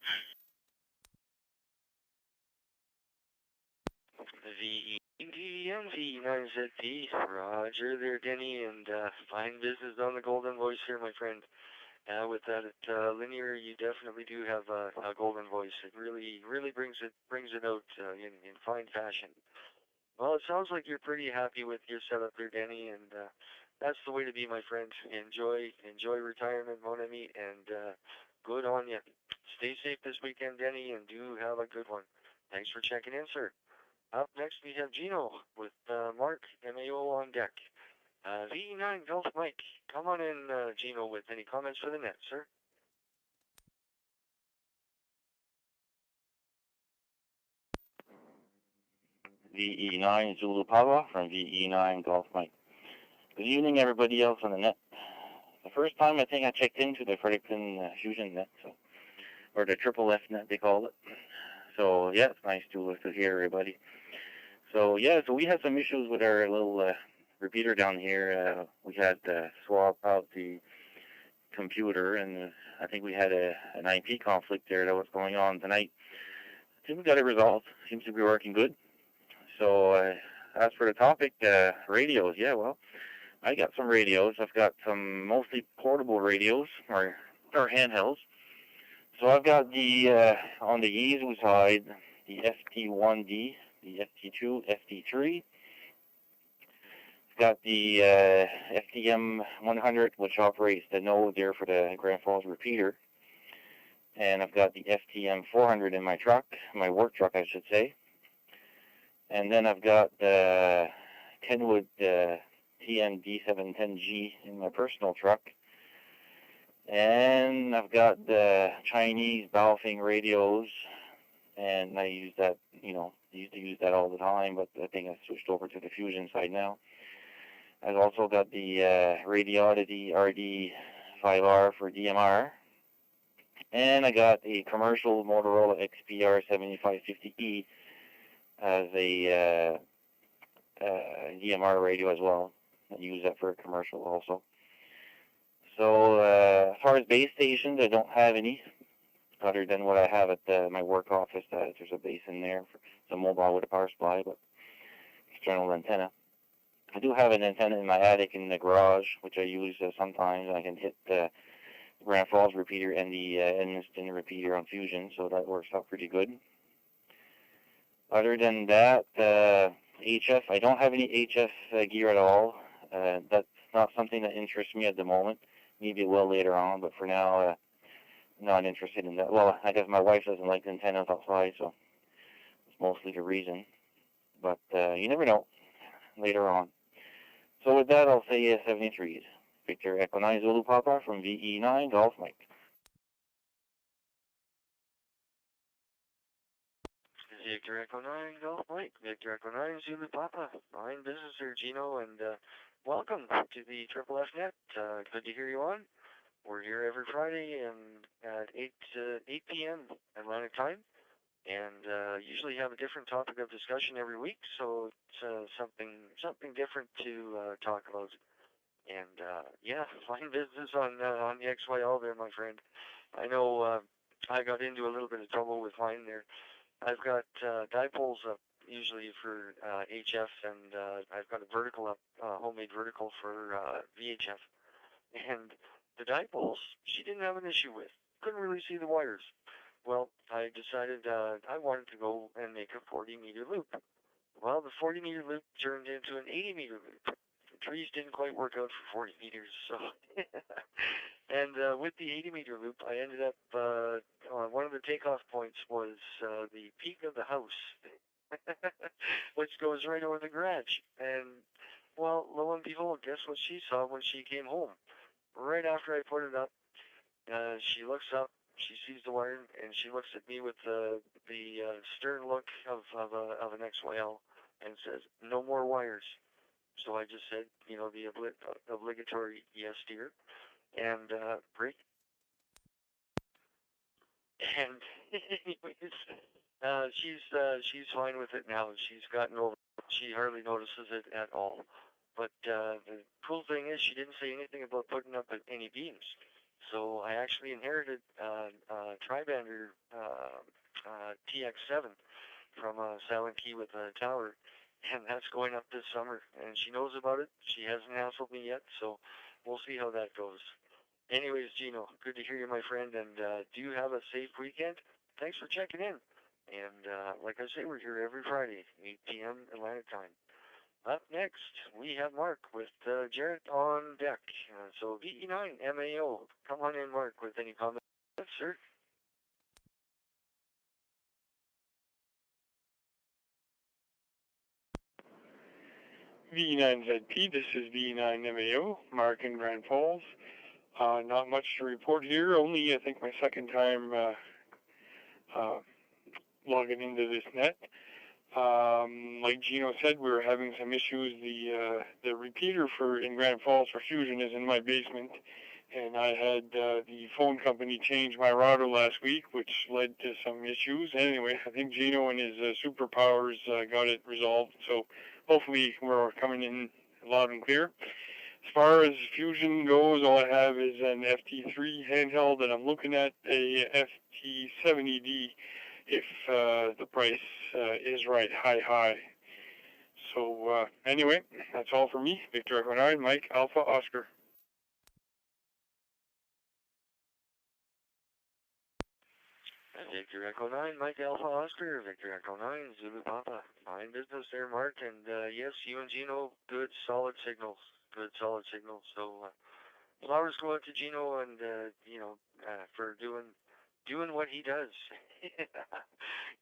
VE9ZP, Roger there, Denny, and fine business on the golden voice here, my friend. With that linear, you definitely do have a golden voice. It really brings it out in fine fashion. Well, it sounds like you're pretty happy with your setup there, Denny, and that's the way to be, my friend. Enjoy retirement, mon ami, and good on you. Stay safe this weekend, Denny, and do have a good one. Thanks for checking in, sir. Up next, we have Gino with Mark MAO on deck. VE9 Golf Mike, come on in, Gino, with any comments for the net, sir. VE9 Zulu Papa from VE9 Golf Mike. Good evening, everybody else on the net. The first time I think I checked into the Fredericton Fusion Net, or the Triple F Net they call it. So yeah, it's nice to hear everybody. So yeah, so we had some issues with our little repeater down here. We had to swap out the computer, and I think we had an IP conflict there that was going on tonight. I think we got it resolved. Seems to be working good. So as for the topic, radios, yeah, well, I got some radios. I've got some mostly portable radios, or handhelds. So I've got the, on the Yaesu side, the FT1D, the FT2, FT3. I've got the FTM 100, which operates the node there for the Grand Falls repeater. And I've got the FTM 400 in my truck, my work truck, I should say. And then I've got the Kenwood TN-D710G in my personal truck. And I've got the Chinese Baofeng radios, and I use that, used to use that all the time, but I think I switched over to the Fusion side now. I've also got the Radioddity RD5R for DMR. And I got a commercial Motorola XPR 7550E as a DMR radio as well. I use that for a commercial also. So as far as base stations, I don't have any other than what I have at my work office. There's a base in there. It's a mobile with a power supply, but external antenna. I do have an antenna in my attic in the garage, which I use sometimes. I can hit the Grand Falls repeater and the Edmundston repeater on Fusion, so that works out pretty good. Other than that, HF, I don't have any HF gear at all. That's not something that interests me at the moment. Maybe it will later on, but for now, not interested in that. Well, I guess my wife doesn't like the antennas outside, so it's mostly the reason. But you never know later on. So with that, I'll say 73. Victor Echo 9 Zulu Papa from VE9 Golf Mike. Victor Echo 9 Golf Mike. Victor Echo 9 Zulu Papa. Fine business here, Gino, and welcome to the Triple F Net. Good to hear you on. We're here every Friday and at 8 p.m. Atlantic time, and usually have a different topic of discussion every week. So it's something different to talk about. And yeah, fine business on the XYL there, my friend. I know I got into a little bit of trouble with mine there. I've got dipoles up usually for HF, and I've got a vertical up, homemade vertical for VHF. And the dipoles, she didn't have an issue with. Couldn't really see the wires. Well, I decided I wanted to go and make a 40-meter loop. Well, the 40-meter loop turned into an 80-meter loop. The trees didn't quite work out for 40 meters, so... And with the 80-meter loop, I ended up, one of the takeoff points was the peak of the house, which goes right over the garage. And, well, lo and behold, guess what she saw when she came home? Right after I put it up, she looks up, she sees the wire, and she looks at me with the stern look of an XYL and says, "No more wires." So I just said, the obligatory yes, dear. And break. And anyways, she's fine with it now. She's gotten over it. She hardly notices it at all. But the cool thing is she didn't say anything about putting up any beams. So I actually inherited Tribander TX7 from Silent Key with a tower, and that's going up this summer. And she knows about it. She hasn't hassled me yet, so we'll see how that goes. Anyways, Gino, good to hear you, my friend, and do you have a safe weekend? Thanks for checking in. And like I say, we're here every Friday, 8 p.m. Atlantic time. Up next, we have Mark with Jarrett on deck. So VE9 MAO, come on in, Mark, with any comments, sir? VE9ZP, this is VE9MAO, Mark in Grand Falls. Not much to report here, only I think my second time logging into this net. Like Gino said, we were having some issues. The repeater in Grand Falls for Fusion is in my basement, and I had the phone company change my router last week, which led to some issues. Anyway, I think Gino and his superpowers got it resolved, so hopefully we're coming in loud and clear. As far as Fusion goes, all I have is an FT3 handheld, and I'm looking at a FT70D if the price is right, high. So anyway, that's all for me. Victor Echo 9, Mike Alpha Oscar. Victor Echo 9, Mike Alpha Oscar, Victor Echo 9, Zulu Papa. Fine business there, Mark, and yes, you and Gino, good solid signals. So flowers go out to Gino and for doing what he does.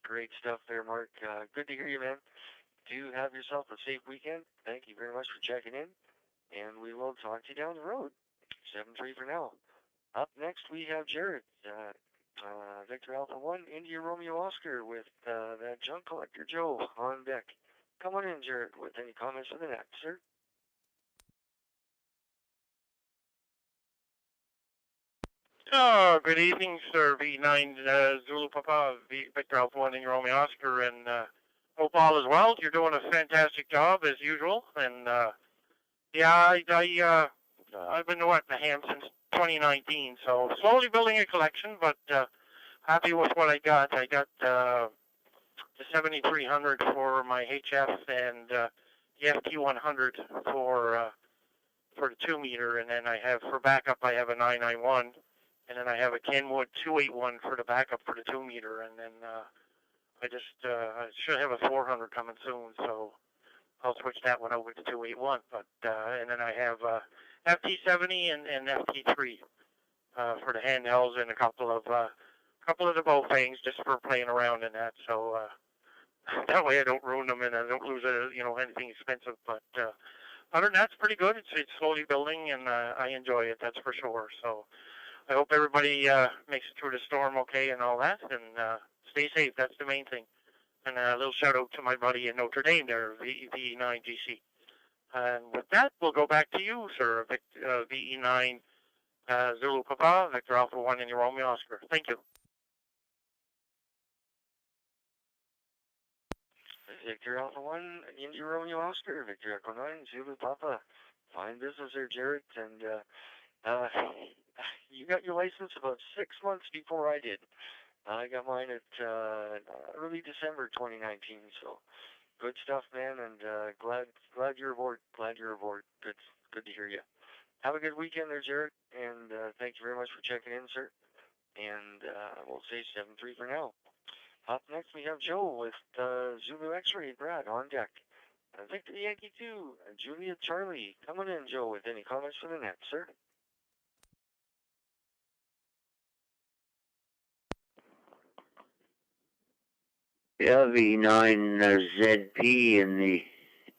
Great stuff there, Mark. Good to hear you, man. Do have yourself a safe weekend. Thank you very much for checking in, and we will talk to you down the road. 7-3 for now. Up next, we have Jared. Victor Alpha 1, India Romeo Oscar with that junk collector Joe on deck. Come on in, Jared, with any comments for the net, sir? Good evening, sir. V9 Zulu Papa, Victor Alpha 1 in Romeo Oscar, and hope all is well. You're doing a fantastic job as usual, and I've been in the ham since 2019, so slowly building a collection, but happy with what I got. I got the 7300 for my HF and the FT100 for the 2 meter, and then I have for backup I have a 991. And then I have a Kenwood 281 for the backup for the 2 meter, and then I should have a 400 coming soon, so I'll switch that one over to 281. But and then I have FT70 and FT3 for the handhelds, and a couple of the bow things just for playing around in that. So that way I don't ruin them and I don't lose anything expensive. But other than that, it's pretty good. It's slowly building, and I enjoy it. That's for sure. So. I hope everybody makes it through the storm okay and all that, and stay safe. That's the main thing. And a little shout out to my buddy in Notre Dame there, VE9GC. And with that, we'll go back to you, sir, VE9 Zulu Papa, Victor Alpha 1 in your Romeo Oscar. Thank you. Victor Alpha 1 in your Romeo Oscar, Victor Echo 9, Zulu Papa. Fine business there, Jared, and you got your license about 6 months before I did. I got mine at early December 2019, so good stuff, man, and glad you're aboard. Good to hear you. Have a good weekend there, Jared, and thank you very much for checking in, sir. And we'll say 7-3 for now. Up next, we have Joe with Zulu X-Ray Brad on deck. Victor Yankee 2, Julia Charlie. Come on in, Joe, with any comments for the net, sir? Yeah, V9ZP in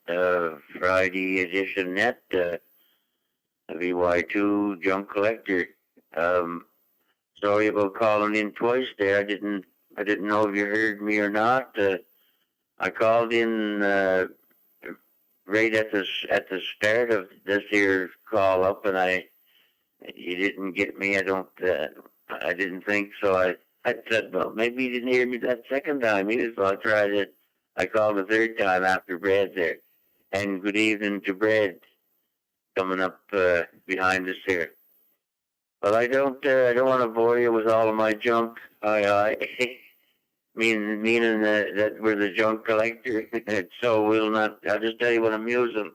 the Friday edition net, VY2 junk collector. Sorry about calling in twice there. I didn't know if you heard me or not. I called in right at the start of this here call up, and you didn't get me. I didn't think so. I said, well, maybe you didn't hear me that second time either, so I tried it. I called the third time after Brad there. And good evening to Brad coming up behind us here. Well, I don't want to bore you with all of my junk. Aye. meaning that we're the junk collector. So I'll just tell you what I'm using.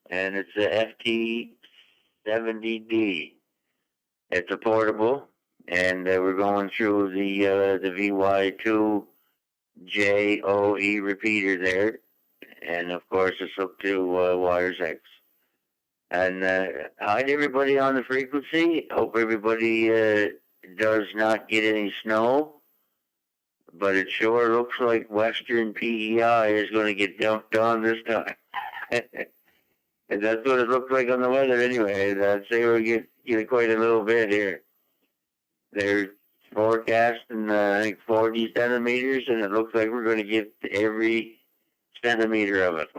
And it's a FT70D. It's a portable. And we're going through the VY2 JOE repeater there. And of course it's up to wires X. And hi to everybody on the frequency. Hope everybody does not get any snow. But it sure looks like Western PEI is going to get dumped on this time. And that's what it looks like on the weather anyway. I'd say we're getting quite a little bit here. They're forecasting, I think, 40 centimeters, and it looks like we're going to get every centimeter of it.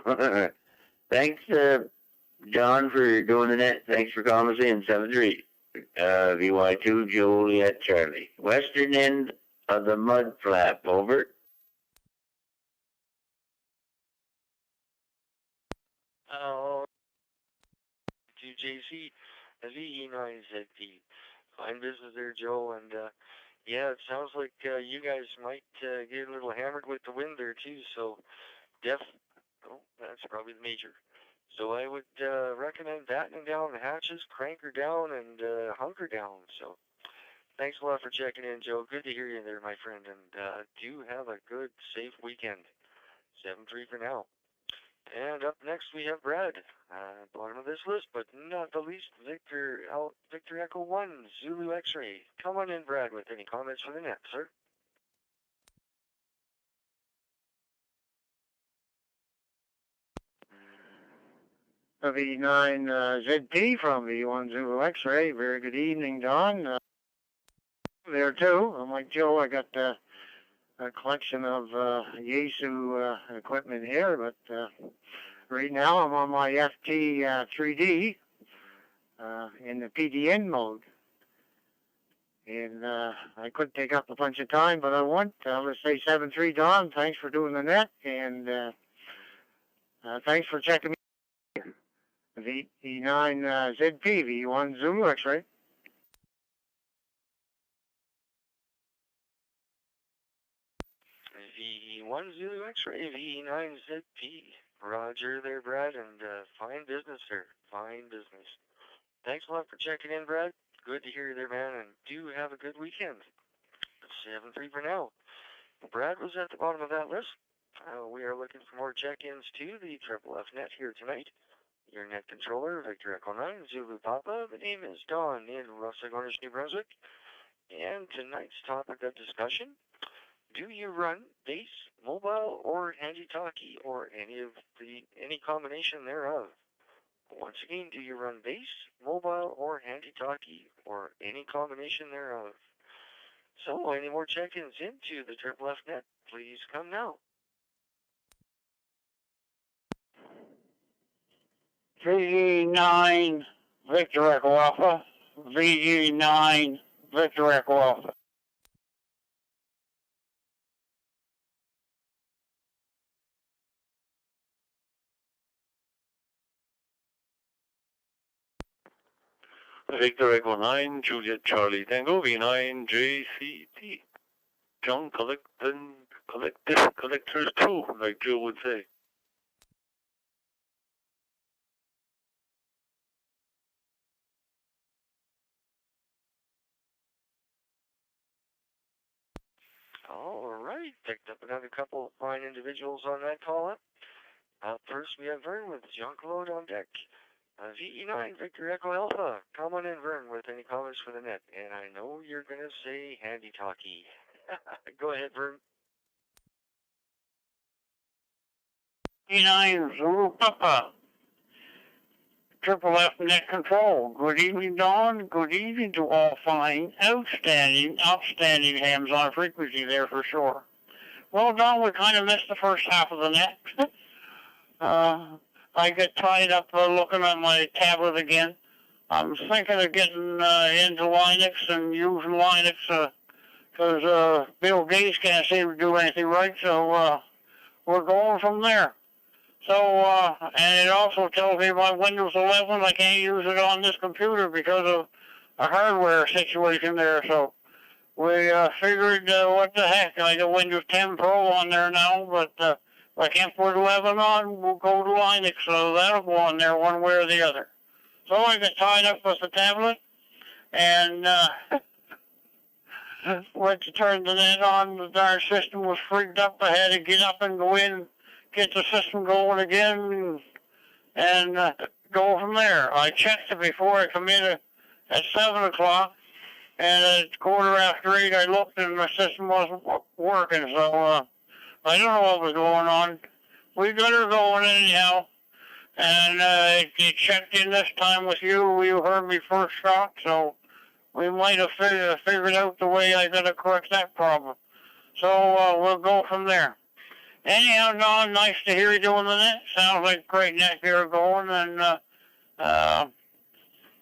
Thanks, John, for doing the net. Thanks for calling us in, 73. VY2 Juliet Charlie. Western end of the mud flap, over. Oh, to JC, VE9ZP. Fine business there, Joe, and yeah, it sounds like you guys might get a little hammered with the wind there too, so that's probably the major. So I would recommend battening down the hatches, crank her down, and hunker down. So thanks a lot for checking in, Joe. Good to hear you there, my friend, and do have a good, safe weekend. 7-3 for now. And up next we have Brad, bottom of this list, but not the least, Victor Echo 1, Zulu X-Ray. Come on in, Brad, with any comments for the net, sir. V9ZP from V1 Zulu X-Ray. Very good evening, Don. There too. I'm like Joe, I got a collection of Yaesu equipment here, but right now I'm on my FT3D in the PDN mode. And I could take up a bunch of time, but I won't. I'll just say 7-3, Don. Thanks for doing the net, and thanks for checking me. V9ZP, V1 Zulu X-Ray. V1 Zulu X-Ray, V9ZP. Roger there, Brad, and fine business, sir. Fine business. Thanks a lot for checking in, Brad. Good to hear you there, man, and do have a good weekend. 7-3 for now. Brad was at the bottom of that list. We are looking for more check-ins to the Triple F net here tonight. Your net controller, Victor Echo 9, Zulu Papa. The name is Don in Russellgornish, New Brunswick. And tonight's topic of discussion: do you run base, mobile, or handy-talkie, or any combination thereof? Once again, do you run base, mobile, or handy-talkie, or any combination thereof? So, any more check-ins into the Triple F net, please come now. VE9 Victor Echo Alpha. VE9 Victor Echo Alpha. Victor Echo 9, Juliet Charlie Tango, V9 JCT. John collectors too, like Joe would say. All right, picked up another couple of fine individuals on that call-up. First, we have Vern with junk load on deck. VE9 Victor Echo Alpha. Come on in, Vern, with any comments for the net. And I know you're going to say handy-talkie. Go ahead, Vern. VE9 Zulu Papa. Triple F net control. Good evening, Don. Good evening to all fine, outstanding hams on frequency there for sure. Well, Don, we kind of missed the first half of the net. I get tied up looking at my tablet again. I'm thinking of getting into Linux and using Linux because Bill Gates can't seem to do anything right, so we're going from there. So, and it also tells me about Windows 11. I can't use it on this computer because of a hardware situation there. So we figured, what the heck, I got Windows 10 Pro on there now, but if I can't put 11 on, we'll go to Linux, so that'll go on there one way or the other. So I got tied up with the tablet, and went to turn the net on. The darn system was freaked up. I had to get up and go in, get the system going again, and go from there. I checked it before I come in at 7 o'clock, and at 8:15, I looked and my system wasn't working, so I don't know what was going on. We got her going anyhow, and it checked in this time with you. You heard me first shot, so we might have figured out the way I got to correct that problem. So we'll go from there. Anyhow, Don, nice to hear you doing the net. Sounds like a great net here going, and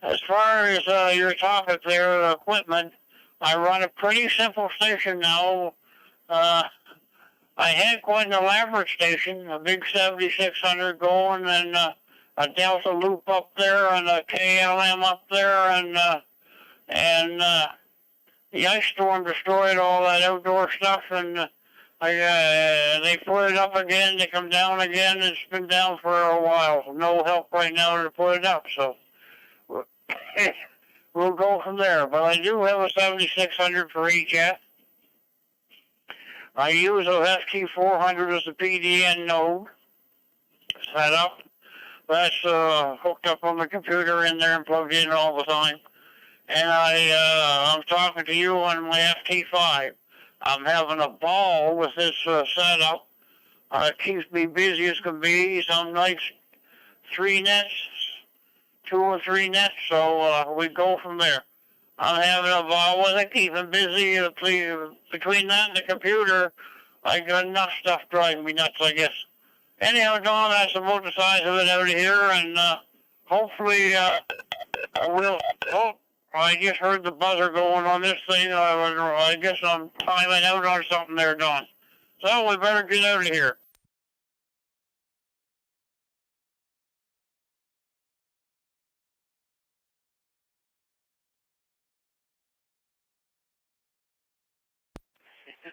as far as your topic there, equipment, I run a pretty simple station now. I had quite an elaborate station, a big 7600 going, and a Delta loop up there, and a KLM up there, and the ice storm destroyed all that outdoor stuff, and they put it up again, they come down again. It's been down for a while. No help right now to put it up, so we'll go from there. But I do have a 7600 for HF. I use a FT400 as a PDN node set up. That's hooked up on the computer in there and plugged in all the time. And I'm talking to you on my FT5. I'm having a ball with this setup. It keeps me busy as can be. Some nights 3 nets, 2 or 3 nets, so we go from there. I'm having a ball with it, keeping busy. Between that and the computer, I got enough stuff driving me nuts, I guess. Anyhow, Don, that's about the size of it out of here, and hopefully we'll... Oh, I just heard the buzzer going on this thing. I guess I'm timing out on something there, Don. So we better get out of here.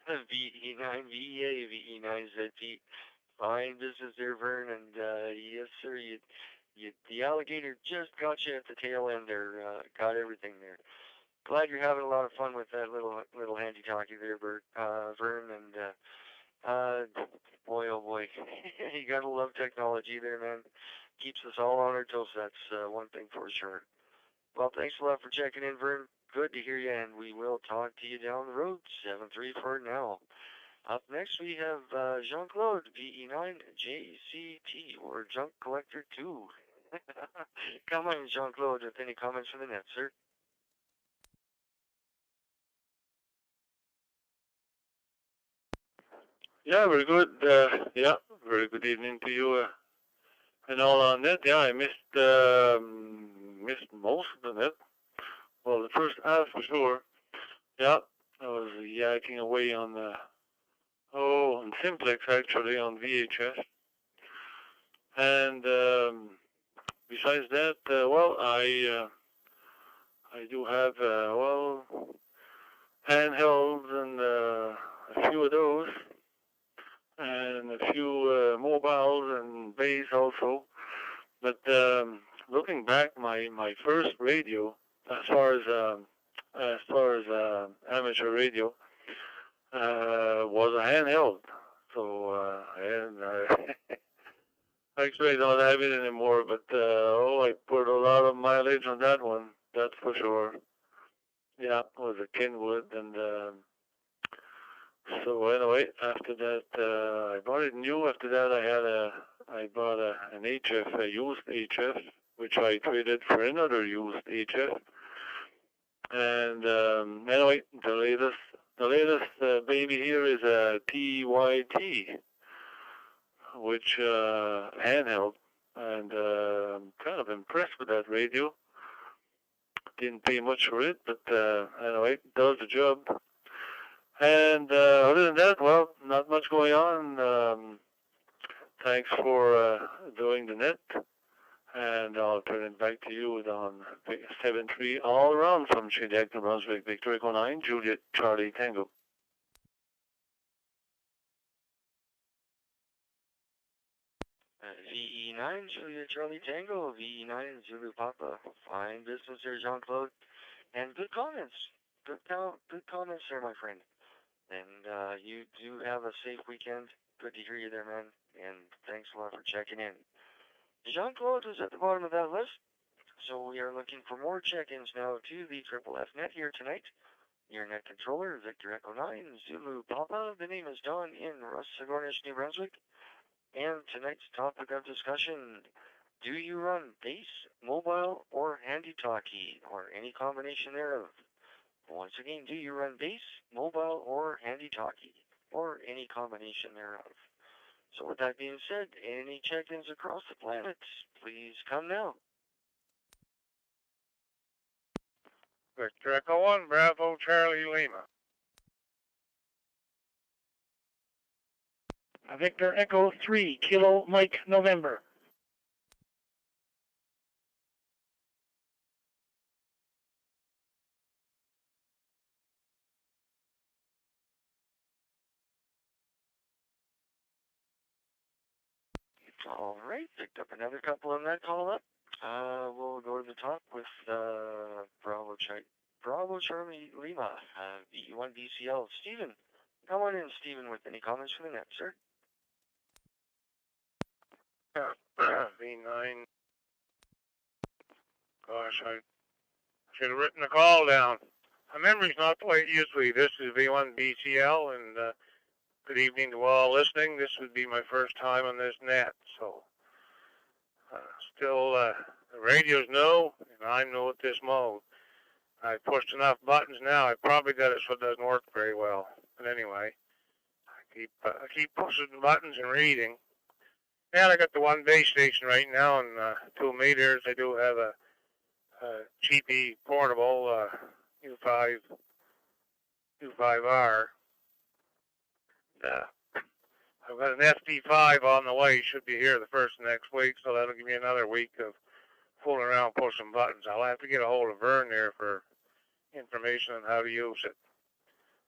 VE9 VEA, VE9ZP. Fine business there, Vern, and yes, sir, the alligator just got you at the tail end there, got everything there. Glad you're having a lot of fun with that little handy talkie there, Vern, and boy, oh boy, you gotta love technology there, man. Keeps us all on our toes, that's one thing for sure. Well, thanks a lot for checking in, Vern. Good to hear you, and we will talk to you down the road. 734 now. Up next, we have Jean-Claude, VE9JCT, or Junk Collector 2. Come on, Jean-Claude, with any comments from the net, sir? Yeah, very good. Yeah, very good evening to you and all on net. Yeah, I missed most of the net. Well, the first half for sure. Yeah, I was yakking away on on Simplex actually on VHS. And besides that, well, I do have handhelds and a few of those, and a few mobiles and bass also. But looking back, my first radio, as far as amateur radio, was a handheld. So actually I don't have it anymore, but I put a lot of mileage on that one, that's for sure. Yeah, it was a Kenwood, and so anyway, after that I bought it new. After that I bought an HF, a used HF, which I traded for another used HF. And anyway, the latest baby here is a TYT, which handheld, and I'm kind of impressed with that radio. Didn't pay much for it, but anyway, it does the job. And other than that, well, not much going on. Thanks for 3 all around from Shediac, New Brunswick, Victor Echo 9, Juliet, Charlie, Tango. VE9, Julia Charlie Tango, VE9, Zulu Papa. Fine business there, Jean-Claude. And good comments. Good comments there, my friend. And you do have a safe weekend. Good to hear you there, man. And thanks a lot for checking in. Jean-Claude was at the bottom of that list. So we are looking for more check-ins now to the Triple F Net here tonight. Your net controller, Victor Echo 9, Zulu Papa. The name is Don in Russagornish, New Brunswick. And tonight's topic of discussion, do you run base, mobile, or handy-talkie, or any combination thereof? Once again, do you run base, mobile, or handy-talkie, or any combination thereof? So with that being said, any check-ins across the planet, please come now. Victor Echo 1, Bravo, Charlie, Lima. Victor Echo 3, Kilo Mike November. All right, picked up another couple on that call up. We'll go to the top with Bravo Charlie Lima, V1 BCL. Stephen, come on in, Stephen, with any comments for the net, sir. V9. Gosh, I should have written the call down. My memory's not the way it used to be. This is V1 BCL, and good evening to all listening. This would be my first time on this net, so still the radio's new, and I'm new at this mode. I've pushed enough buttons now. I probably got it so it doesn't work very well. But anyway, I keep pushing the buttons and reading. And I got the one base station right now, and 2 meters. I do have a cheapy portable U5R. I've got an FD5 on the way. Should be here the first of next week, so that'll give me another week of fooling around pushing buttons. I'll have to get a hold of Vern there for information on how to use it.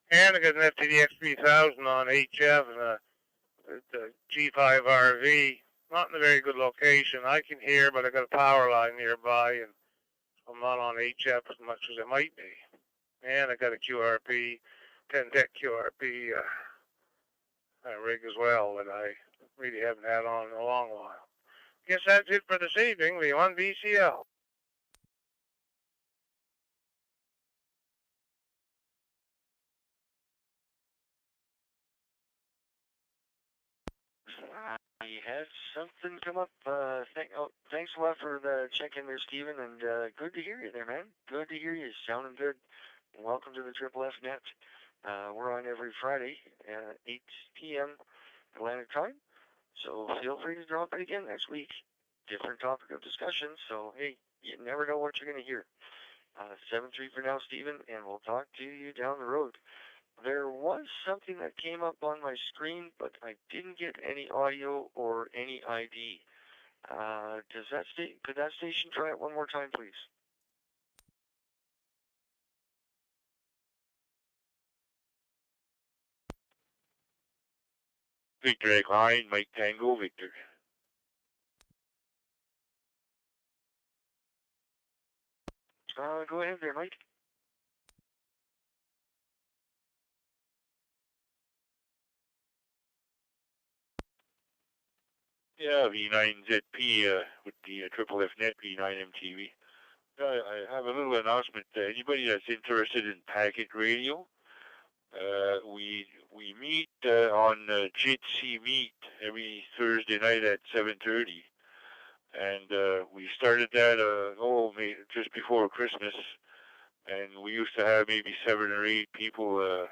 And I got an FTD X3000 on HF and the G5RV. Not in a very good location. I can hear, but I got a power line nearby, and I'm not on HF as much as I might be. And I got a QRP, 10-deck QRP rig as well that I really haven't had on in a long while. Guess that's it for this evening. The on VCL. I had something come up. Thanks a lot for the check-in there, Stephen, and good to hear you there, man. Good to hear you. Sounding good. Welcome to the Triple F Net. We're on every Friday at 8 p.m. Atlantic time, so feel free to drop it again next week. Different topic of discussion, so hey, you never know what you're going to hear. 7-3 for now, Stephen, and we'll talk to you down the road. There was something that came up on my screen, but I didn't get any audio or any ID. Could that station try it one more time, please? Victor Echo 9, Mike Tango, Victor. Go ahead there, Mike. Yeah, V9ZP with the Triple F Net V9MTV. I have a little announcement. Anybody that's interested in packet radio, we meet on JITC Meet every Thursday night at 7:30, and we started that just before Christmas, and we used to have maybe 7 or 8 people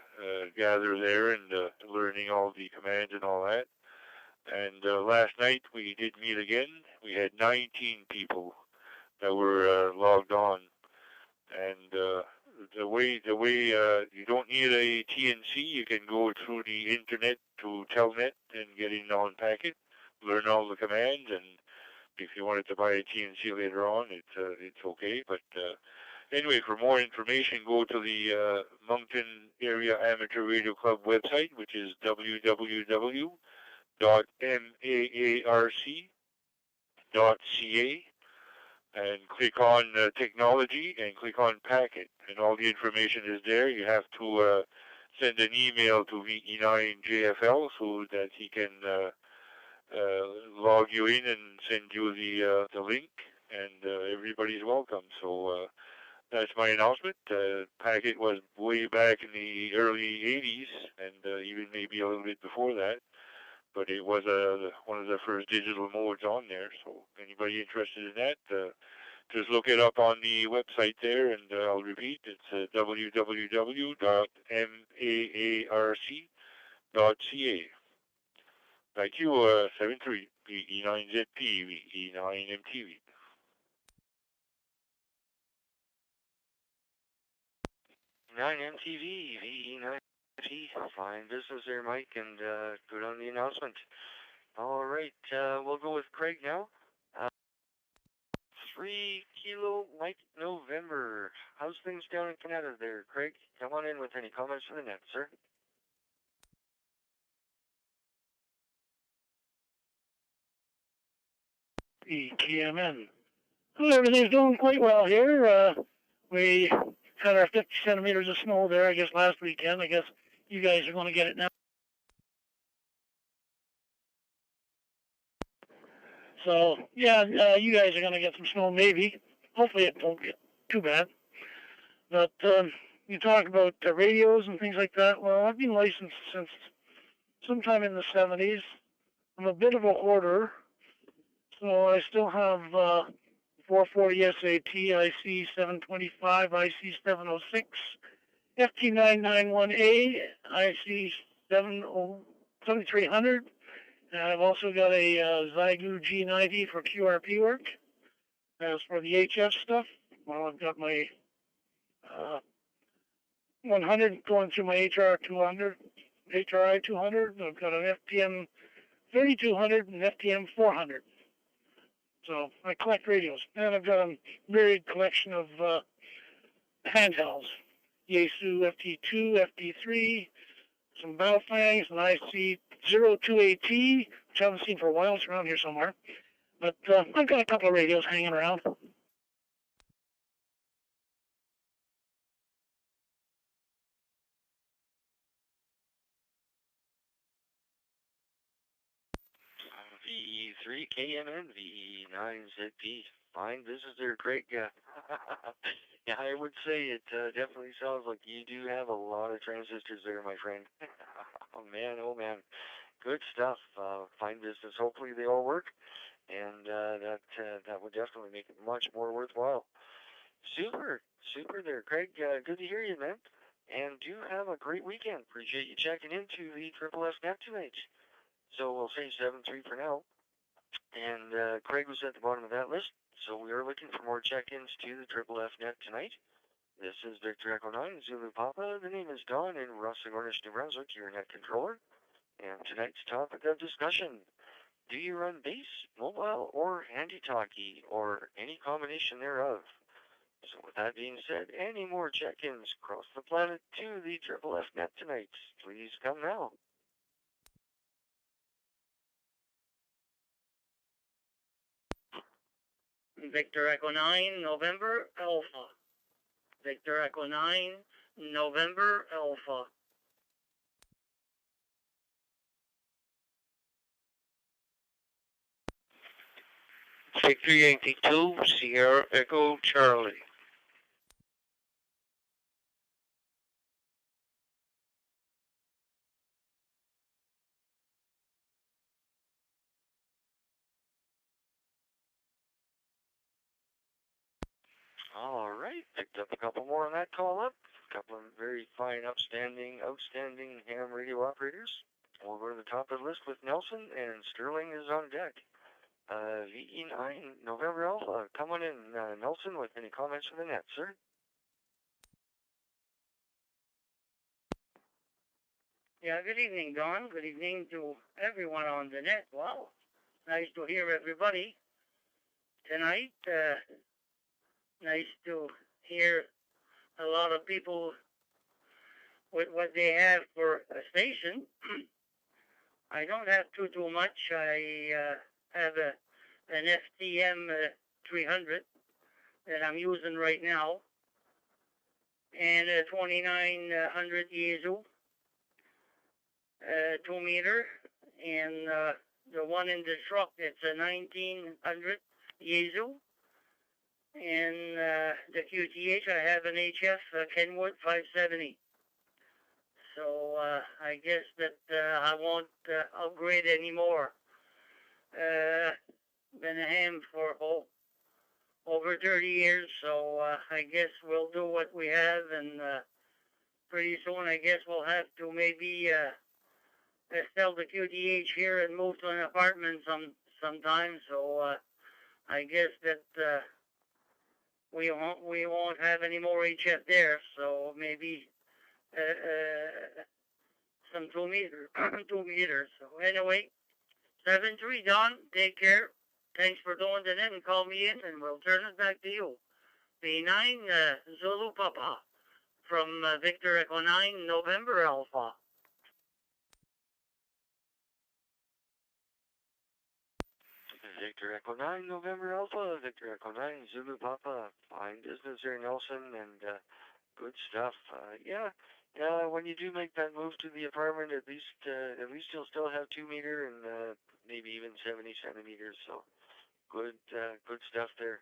gather there and learning all the commands and all that. And last night we did meet again. We had 19 people that were logged on, and the way you don't need a TNC. You can go through the internet to Telnet and get in on packet, learn all the commands, and if you wanted to buy a TNC later on, it's okay. But Anyway, for more information, go to the Moncton Area Amateur Radio Club website, which is www.maarc.ca, and click on technology and click on packet, and all the information is there. You have to send an email to VE9JFL so that he can log you in and send you the link, and everybody's welcome. So that's my announcement. Packet was way back in the early 80s, and even maybe a little bit before that, but it was one of the first digital modes on there. So anybody interested in that, just look it up on the website there, and I'll repeat, it's www.maarc.ca. Thank you, 73 VE9ZP, VE9MTV. 9MTV, VE9MTV. Fine business there, Mike, and good on the announcement. All right, we'll go with Craig now. 3 Kilo Mike November. How's things down in Canada there, Craig? Come on in with any comments for the net, sir. ETMN. Well, everything's doing quite well here. We had our 50 centimeters of snow there, I guess, last weekend. I guess you guys are going to get it now. So, yeah, you guys are going to get some snow, maybe. Hopefully it won't get too bad. But you talk about radios and things like that. Well, I've been licensed since sometime in the 70s. I'm a bit of a hoarder. So I still have 440 SAT, IC 725, IC 706, FT991A, IC 7300. And I've also got a Zygu G90 for QRP work. As for the HF stuff, well, I've got my 100 going through my HR 200, HRI 200. I've got an FTM 3200 and FTM 400. So I collect radios, and I've got a myriad collection of handhelds. Yaesu FT2, FT3, some Baofangs, an IC02AT, which I haven't seen for a while. It's around here somewhere. But I've got a couple of radios hanging around. VE3KMN, VE9ZP. Fine business there, Craig. Yeah, I would say it definitely sounds like you do have a lot of transistors there, my friend. Oh man. Good stuff. Fine business. Hopefully they all work, and that would definitely make it much more worthwhile. Super there, Craig. Good to hear you, man. And do have a great weekend. Appreciate you checking into the Triple F Net tonight. So we'll say 7-3 for now. And Craig was at the bottom of that list, so we are looking for more check-ins to the Triple F Net tonight. This is Victor Echo 9, Zulu Papa. The name is Don in Russellgornish, New Brunswick, your net controller. And tonight's topic of discussion: do you run bass, mobile, or handy-talkie, or any combination thereof? So with that being said, any more check-ins across the planet to the Triple F Net tonight, please come now. Victor Echo 9, November, Alpha. Victor Echo 9, November, Alpha. Victor Yankee 2, Sierra Echo Charlie. All right, picked up a couple more on that call up. A couple of very fine, outstanding ham radio operators. We'll go to the top of the list with Nelson, and Sterling is on deck. VE9 November Alpha, come on in, Nelson, with any comments for the net, sir? Yeah, good evening, Don. Good evening to everyone on the net. Wow, nice to hear everybody tonight. Nice to hear a lot of people with what they have for a station. I don't have too much. I have an FTM 300 that I'm using right now, and a 2900 Yeezu, 2 meter, and the one in the truck, it's a 1900 Yeezu, and the QTH, I have an HF Kenwood 570. So I guess that I won't upgrade anymore. Been a ham for over 30 years, so I guess we'll do what we have, and pretty soon I guess we'll have to maybe sell the QTH here and move to an apartment sometime. So I guess that we won't have any more HF there. So maybe some 2 meters. 2 meters. So anyway, 7-3, Don. Take care. Thanks for doing the net and call me in, and we'll turn it back to you. B9 Zulu Papa from Victor Echo 9 November Alpha. Victor Echo 9 November Alpha, Victor Echo 9 Zulu Papa. Fine business there, Nelson, and good stuff. Yeah, when you do make that move to the apartment, at least you'll still have 2 meter and maybe even 70 centimeters. So good stuff there.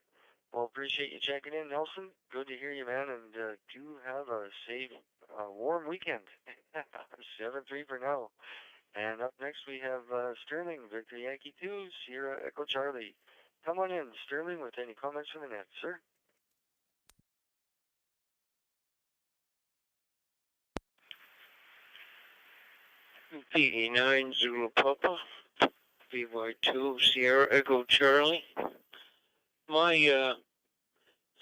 Well, appreciate you checking in, Nelson. Good to hear you, man, and do have a safe, warm weekend. 7-3 for now. And up next we have Sterling, Victor Yankee 2, Sierra Echo Charlie. Come on in, Sterling, with any comments from the net, sir. B9 Zulu Papa, VY2 Sierra Echo Charlie.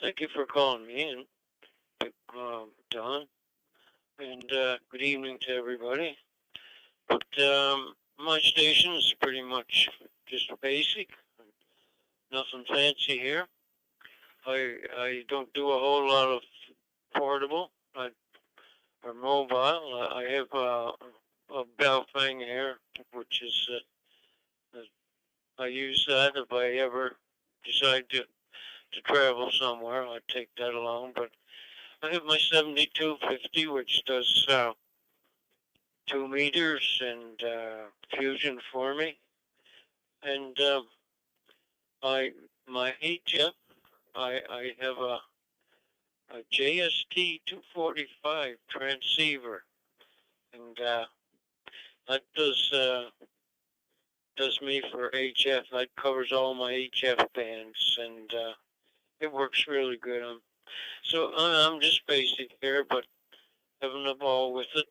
Thank you for calling me in, Don, and good evening to everybody. But my station is pretty much just basic, nothing fancy here. I don't do a whole lot of portable or mobile. I have a Baofeng here, which is I use that if I ever decide to travel somewhere. I take that along. But I have my 7250, which does 2 meters and fusion for me. And my HF, I have a JST 245 transceiver, and that does me for HF. That covers all my HF bands, and it works really good. So I'm just basic here, but having a ball with it.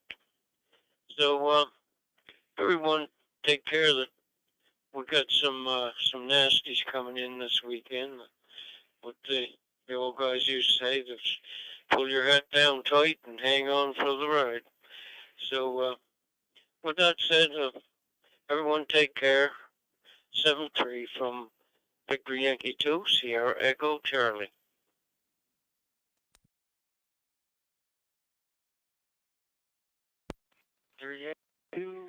So everyone, take care of it. We got some nasties coming in this weekend. What the old guys used to say, just pull your head down tight and hang on for the ride. So with that said, everyone take care. 7-3 from Victor Yankee 2, Sierra Echo Charlie. Victor Yankee 2,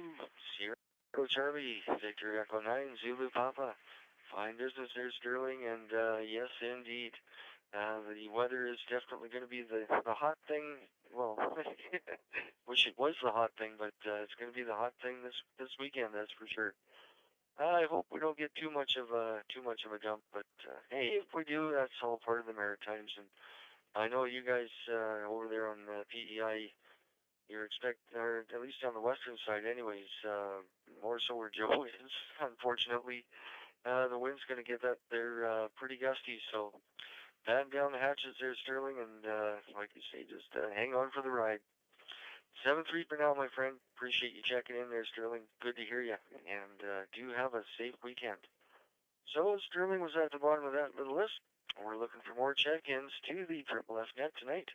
Sierra Echo Charlie, Victor Echo 9, Zulu Papa. Fine business there, Sterling, and yes, indeed. The weather is definitely going to be the hot thing. Well, wish it was the hot thing, but it's going to be the hot thing this weekend, that's for sure. I hope we don't get too much of a dump, but hey, if we do, that's all part of the Maritimes. And I know you guys over there on PEI, you're expecting, or at least on the western side, anyways, more so where Joe is. Unfortunately, the wind's going to get that there pretty gusty, so batten down the hatches there, Sterling, and like you say, just hang on for the ride. 7-3 for now, my friend. Appreciate you checking in there, Sterling. Good to hear you, and do have a safe weekend. So Sterling was at the bottom of that little list. We're looking for more check-ins to the Triple F Net tonight.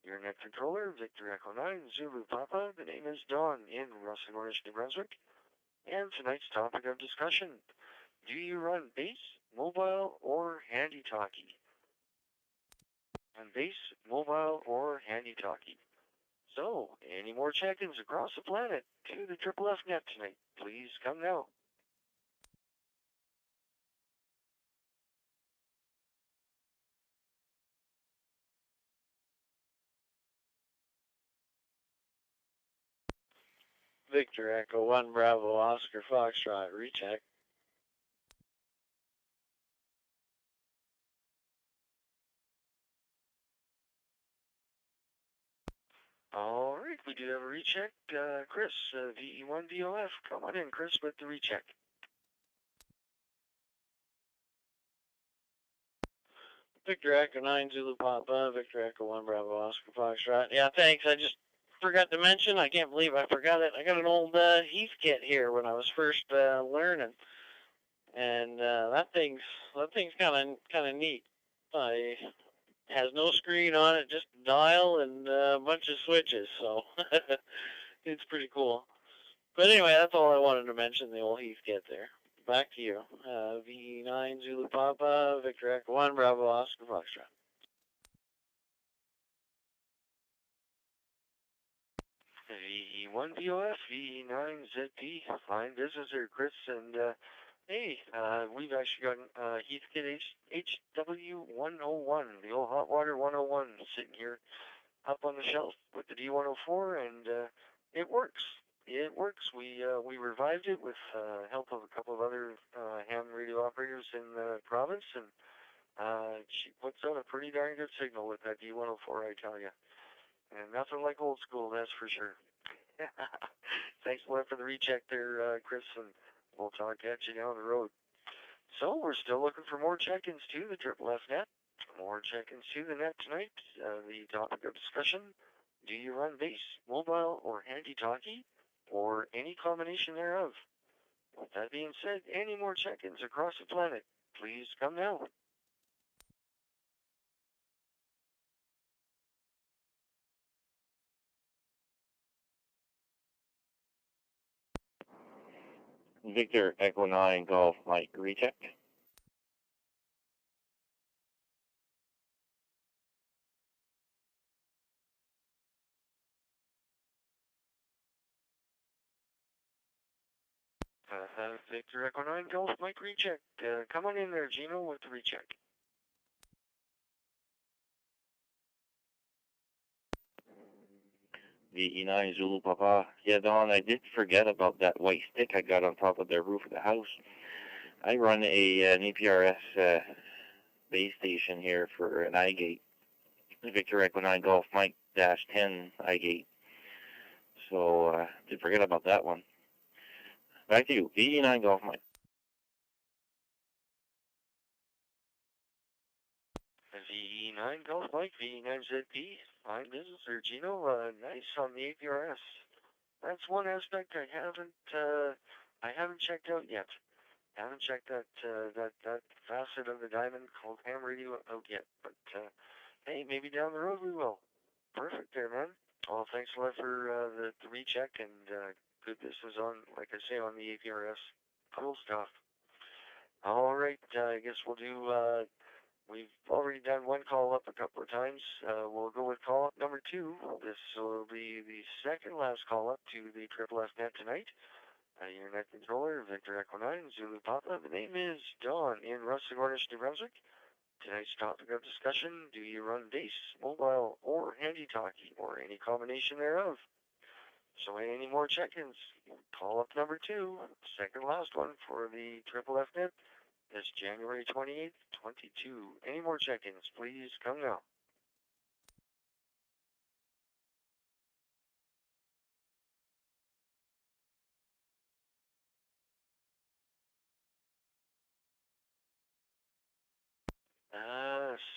Your net controller, Victor Echo 9, Zulu Papa. The name is Dawn in Russellgornish, New Brunswick. And tonight's topic of discussion: do you run base, mobile, or handy-talkie? on base, mobile, or handy-talkie. So, any more check-ins across the planet to the Triple F Net tonight? Please come now. Victor Echo 1 Bravo Oscar Foxtrot, recheck. All right, we do have a recheck. Chris, VE1VOF, come on in, Chris, with the recheck. Victor Echo 9 Zulu Papa, Victor Echo 1 Bravo Oscar Foxtrot. Yeah, thanks. I just forgot to mention, I can't believe I forgot it. I got an old Heath kit here when I was first learning. And that thing's kind of neat. It has no screen on it, just a dial and a bunch of switches, so it's pretty cool. But anyway, that's all I wanted to mention, the old Heath kit there. Back to you. V9 Zulu Papa, Victor Echo 1 Bravo Oscar Foxtrot. VE1VOF, VE9ZP, fine business here, Chris, and hey, we've actually got Heath Kit HW101, the old hot water 101, sitting here up on the shelf with the D104, and it works. It works. We revived it with help of a couple of other ham radio operators in the province, and she puts out a pretty darn good signal with that D104, I tell you. And nothing like old school, that's for sure. Thanks a lot for the recheck there, Chris, and we'll talk at you down the road. So we're still looking for more check-ins to the Triple F Net. More check-ins to the net tonight. The topic of discussion: do you run base, mobile, or handy-talkie, or any combination thereof? With that being said, any more check-ins across the planet, please come now. Victor Echo 9 Golf Mike, recheck. Victor Echo 9 Golf Mike, recheck. Come on in there, Gino, with the recheck. VE9 Zulu Papa. Yeah, Don, I did forget about that white stick I got on top of the roof of the house. I run an APRS base station here for an iGate. Victor Echo 9 Golf Mike -10 iGate. So, did forget about that one. Back to you, VE9 Golf Mike. VE9 Golf Mike, VE9ZP, fine business there, Gino. Nice on the APRS. That's one aspect I haven't checked out yet. Haven't checked that facet of the diamond called ham radio out yet. But hey, maybe down the road we will. Perfect there, man. Well, thanks a lot for the recheck, and good business on, like I say, on the APRS. Cool stuff. All right, I guess we'll do. We've already done one call up a couple of times. We'll go with call up number 2. This will be the second last call up to the Triple F Net tonight. Your net controller, Victor Echo 9, Zulu Papa. The name is Dawn in Russell-Gornish, New Brunswick. Tonight's topic of discussion: do you run base, mobile, or handy-talkie, or any combination thereof? So any more check-ins? Call up number 2, second last one for the Triple F Net. It's January 28th, 22. Any more check-ins, please come now.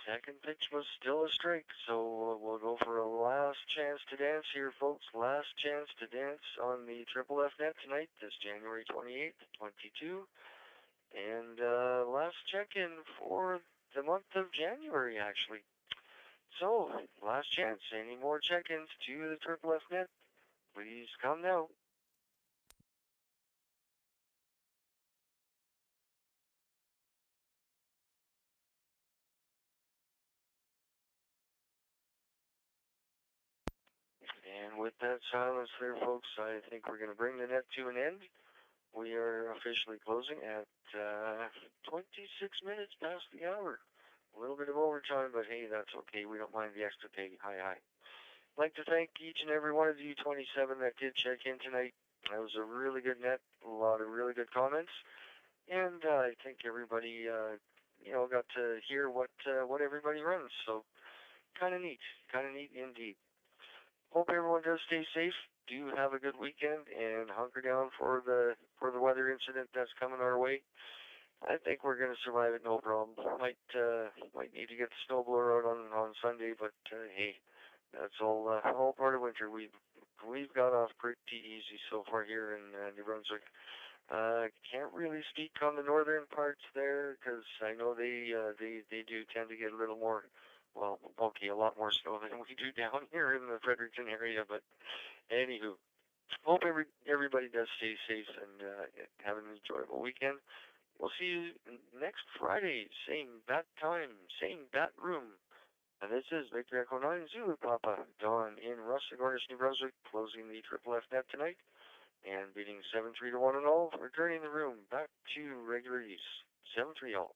Second pitch was still a strike, so we'll go for a last chance to dance here, folks. Last chance to dance on the Triple F Net tonight, this January 28th, 22. And last check-in for the month of January, actually. So, last chance. Any more check-ins to the Triple F Net? Please come now. And with that silence there, folks, I think we're going to bring the net to an end. We are officially closing at 26 minutes past the hour. A little bit of overtime, but hey, that's okay. We don't mind the extra pay. Hi, hi. I'd like to thank each and every one of you 27 that did check in tonight. That was a really good net, a lot of really good comments, and I think everybody, got to hear what everybody runs. So kind of neat indeed. Hope everyone does stay safe. Do have a good weekend and hunker down for the weather incident that's coming our way. I think we're gonna survive it, no problem. Might need to get the snowblower out on Sunday, but hey, that's all part of winter. We've got off pretty easy so far here in New Brunswick. Can't really speak on the northern parts there because I know they do tend to get a little more, well, okay, a lot more snow than we do down here in the Fredericton area. But anywho, hope everybody does stay safe and have an enjoyable weekend. We'll see you next Friday, same bat time, same bat room. And this is Victor Echo 9 Zulu Papa, Dawn in Russell, New Brunswick, closing the Triple F net tonight, and beating 7-3 to 1 and all, returning the room back to regular use. 7-3 all.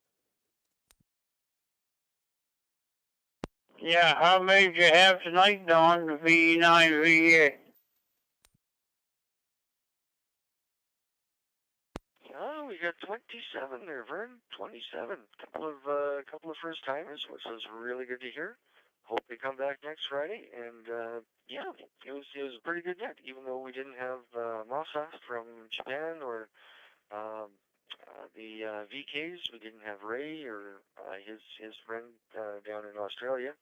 Yeah, how many did you have tonight, Don? V9, V8. Oh, we got 27 there, Vern. 27. Couple of first timers, which was really good to hear. Hope they come back next Friday. And yeah, it was a pretty good net, even though we didn't have Masa from Japan or the VKs. We didn't have Ray or his friend down in Australia.